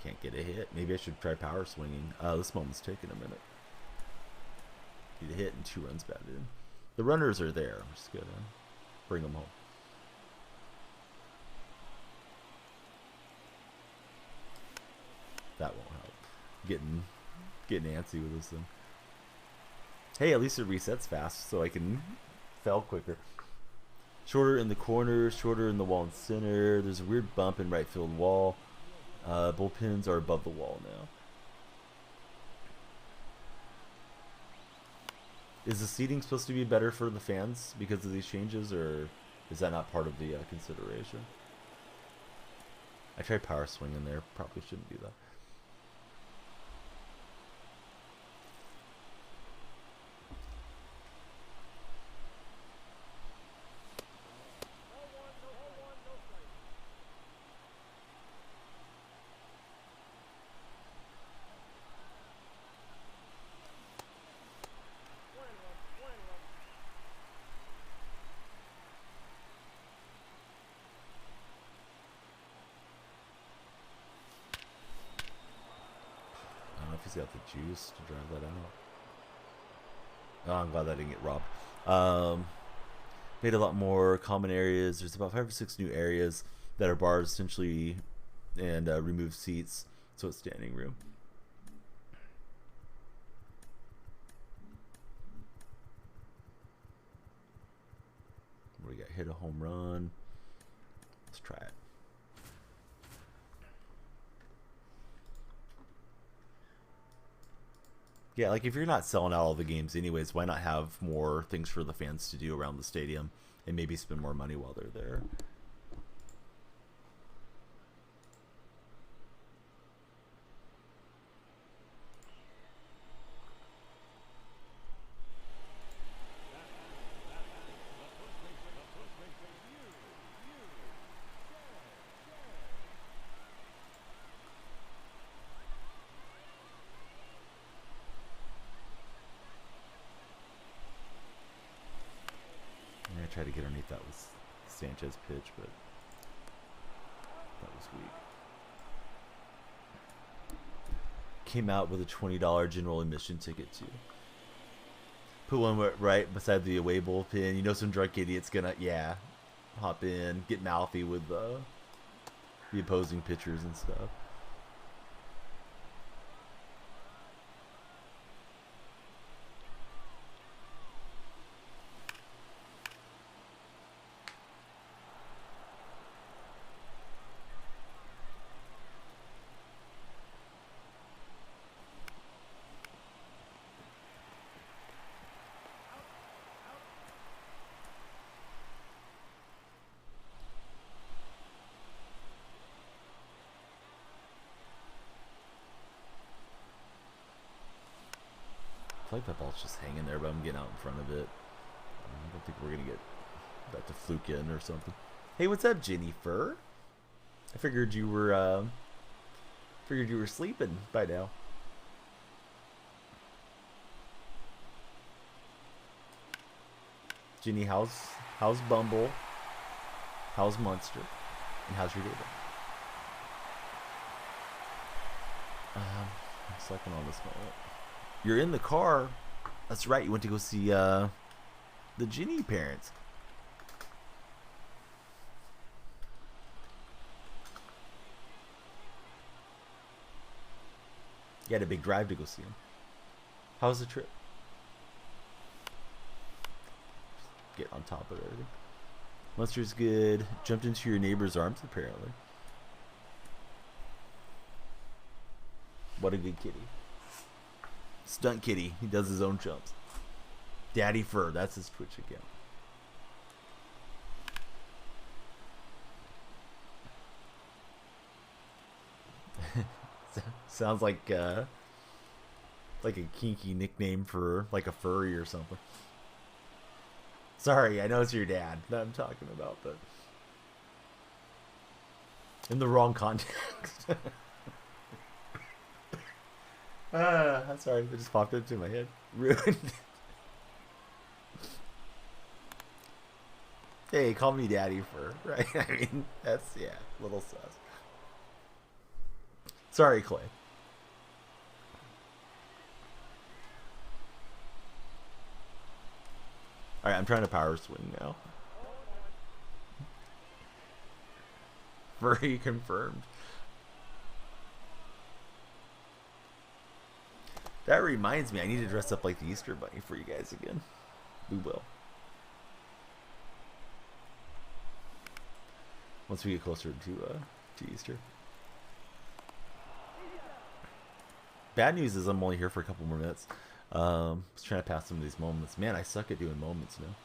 Can't get a hit. Maybe I should try power swinging. This moment's taking a minute. Need a hit and 2 runs batted in. The runners are there. I'm just gonna bring them home. That won't help. Getting antsy with this thing. Hey, at least it resets fast, so I can fell quicker. Shorter in the corners, shorter in the wall and center. There's a weird bump in right field wall. Bullpens are above the wall now. Is the seating supposed to be better for the fans because of these changes, or is that not part of the consideration? I tried power swing in there. Probably shouldn't do that. He's got the juice to drive that out. Oh, I'm glad that didn't get robbed. Made a lot more common areas. There's about 5 or 6 new areas that are bars essentially, and removed seats, so it's standing room. We got hit a home run. Let's try it. Yeah, like if you're not selling out all the games anyways, why not have more things for the fans to do around the stadium and maybe spend more money while they're there? tried to get underneath that was Sanchez pitch, but that was weak. Came out with a $20 general admission ticket too. Put one right beside the away bullpen. You know some drunk idiot's gonna, hop in, get mouthy with the opposing pitchers and stuff. I feel like that ball's just hanging there, but I'm getting out in front of it. I don't think we're gonna get that to fluke in or something. Hey, what's up, Jennifer? I figured you were sleeping by now. Jenny, how's Bumble? How's Munster? And how's your day? Second on this moment. You're in the car. That's right. You went to go see the Ginny parents. You had a big drive to go see him. How was the trip? Get on top of everything. Munster's good. Jumped into your neighbor's arms, apparently. What a good kitty. Stunt kitty. He does his own jumps. Daddy Fur. That's his Twitch account. Sounds like a kinky nickname for like a furry or something. Sorry, I know it's your dad that I'm talking about, but in the wrong context. I'm sorry, it just popped into my head. Ruined. Hey, call me Daddy Fur, right? I mean, that's, yeah, little sus. Sorry, Clay. Alright, I'm trying to power swing now. Furry confirmed. That reminds me, I need to dress up like the Easter Bunny for you guys again. We will. Once we get closer to Easter. Bad news is I'm only here for a couple more minutes. Just trying to pass some of these moments. Man, I suck at doing moments now.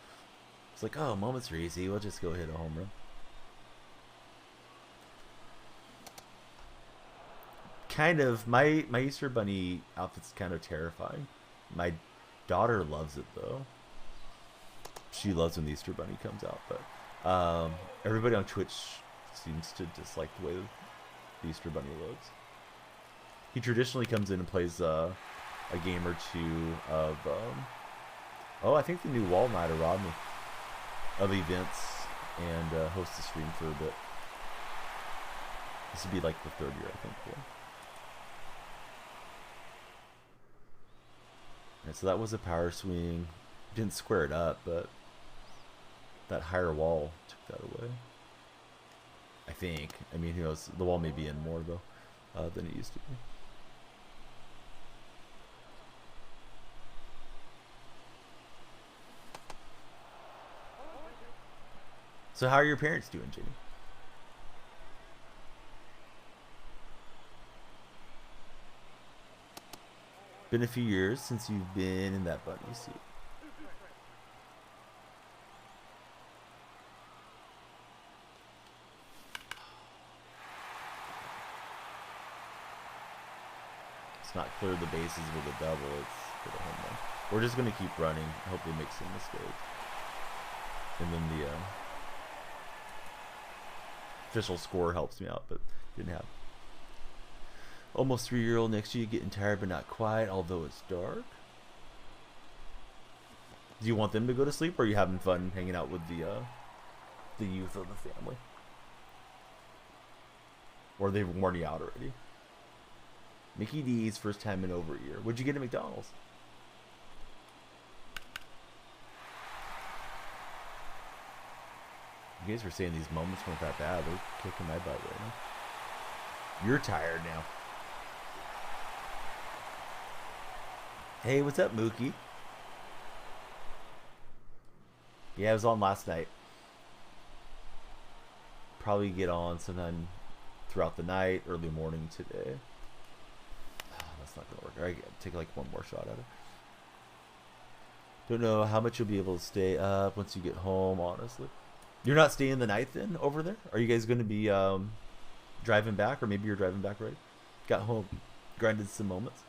It's like, oh, moments are easy. We'll just go hit a home run. Kind of. My Easter Bunny outfit's kind of terrifying. My daughter loves it, though. She loves when the Easter Bunny comes out. But everybody on Twitch seems to dislike the way the Easter Bunny looks. He traditionally comes in and plays a game or two of I think the new Wall Night of Rodney of events and host a stream for a bit. This would be like the third year, I think. Yeah. Alright, so that was a power swing. Didn't square it up, but that higher wall took that away. I think. I mean, who knows? The wall may be in more though than it used to be. So how are your parents doing, Jenny? Been a few years since you've been in that bunny seat. It's not clear the bases with a double, it's for the home run. We're just going to keep running. Hopefully make some mistakes. And then the official score helps me out, but didn't have. Almost 3-year-old next to you, getting tired but not quite, although it's dark. Do you want them to go to sleep, or are you having fun hanging out with the youth of the family? Or they've worn you out already? Mickey D's first time in over a year. What'd you get at McDonald's? You guys were saying these moments weren't that bad. They're kicking my butt right now. You're tired now. Hey, what's up, Mookie? Yeah, I was on last night. Probably get on sometime throughout the night, early morning today. That's not gonna work. All right, take like one more shot at it. Don't know how much you'll be able to stay up once you get home, honestly. You're not staying the night then over there? Are you guys going to be driving back? Or maybe you're driving back, right? Got home, grinded some moments.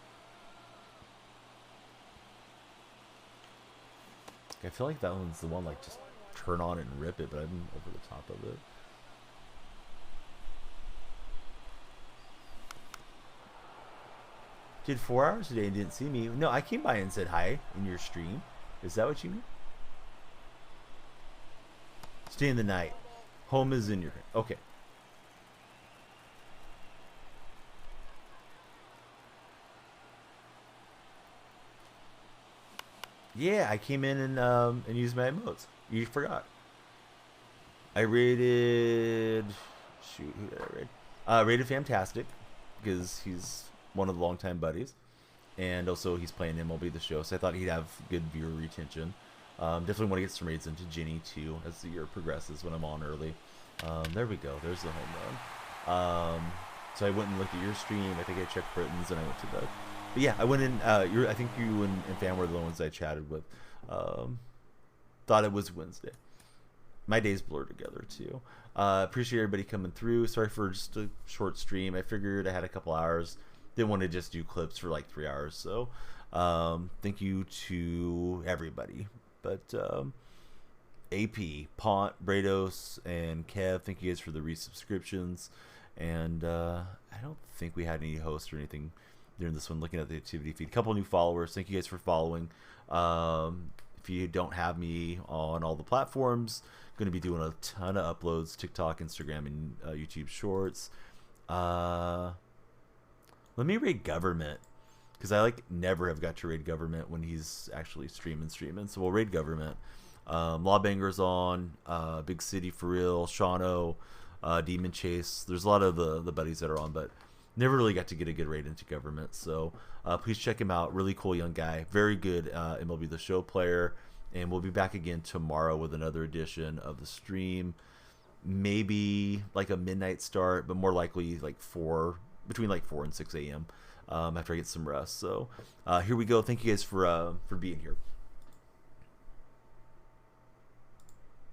I feel like that one's the one, like, just turn on it and rip it, but I'm over the top of it. Did 4 hours today and didn't see me. No, I came by and said hi in your stream. Is that what you mean? Stay in the night. Home is in your... Okay. Yeah, I came in and used my emotes. You forgot. I rated... Shoot, who did I rate? Rated Fantastic, because he's one of the longtime buddies. And also he's playing MLB The Show, so I thought he'd have good viewer retention. Definitely want to get some raids into Ginny too as the year progresses when I'm on early. There we go. There's the home run. So I went and looked at your stream. I think I checked Britain's and I went to bed. But yeah, I went in. I think you and Fan were the ones I chatted with. Thought it was Wednesday. My days blur together too. Appreciate everybody coming through. Sorry for just a short stream. I figured I had a couple hours. Didn't want to just do clips for like 3 hours. So thank you to everybody. But AP, Pont, Brados, and Kev, thank you guys for the resubscriptions. And I don't think we had any hosts or anything during this one. Looking at the activity feed, a couple new followers. Thank you guys for following. If you don't have me on all the platforms, going to be doing a ton of uploads: TikTok, Instagram, and YouTube Shorts. Let me raid Government, because I never have got to raid Government when he's actually streaming. So we'll raid Government. Lawbanger's on, Big City for Real, Shano, Demon Chase. There's a lot of the buddies that are on, but never really got to get a good raid into Government. So please check him out. Really cool young guy. Very good MLB The Show player. And we'll be back again tomorrow with another edition of the stream. Maybe like a midnight start, but more likely between 4 and 6 a.m. After I get some rest. So here we go. Thank you guys for being here.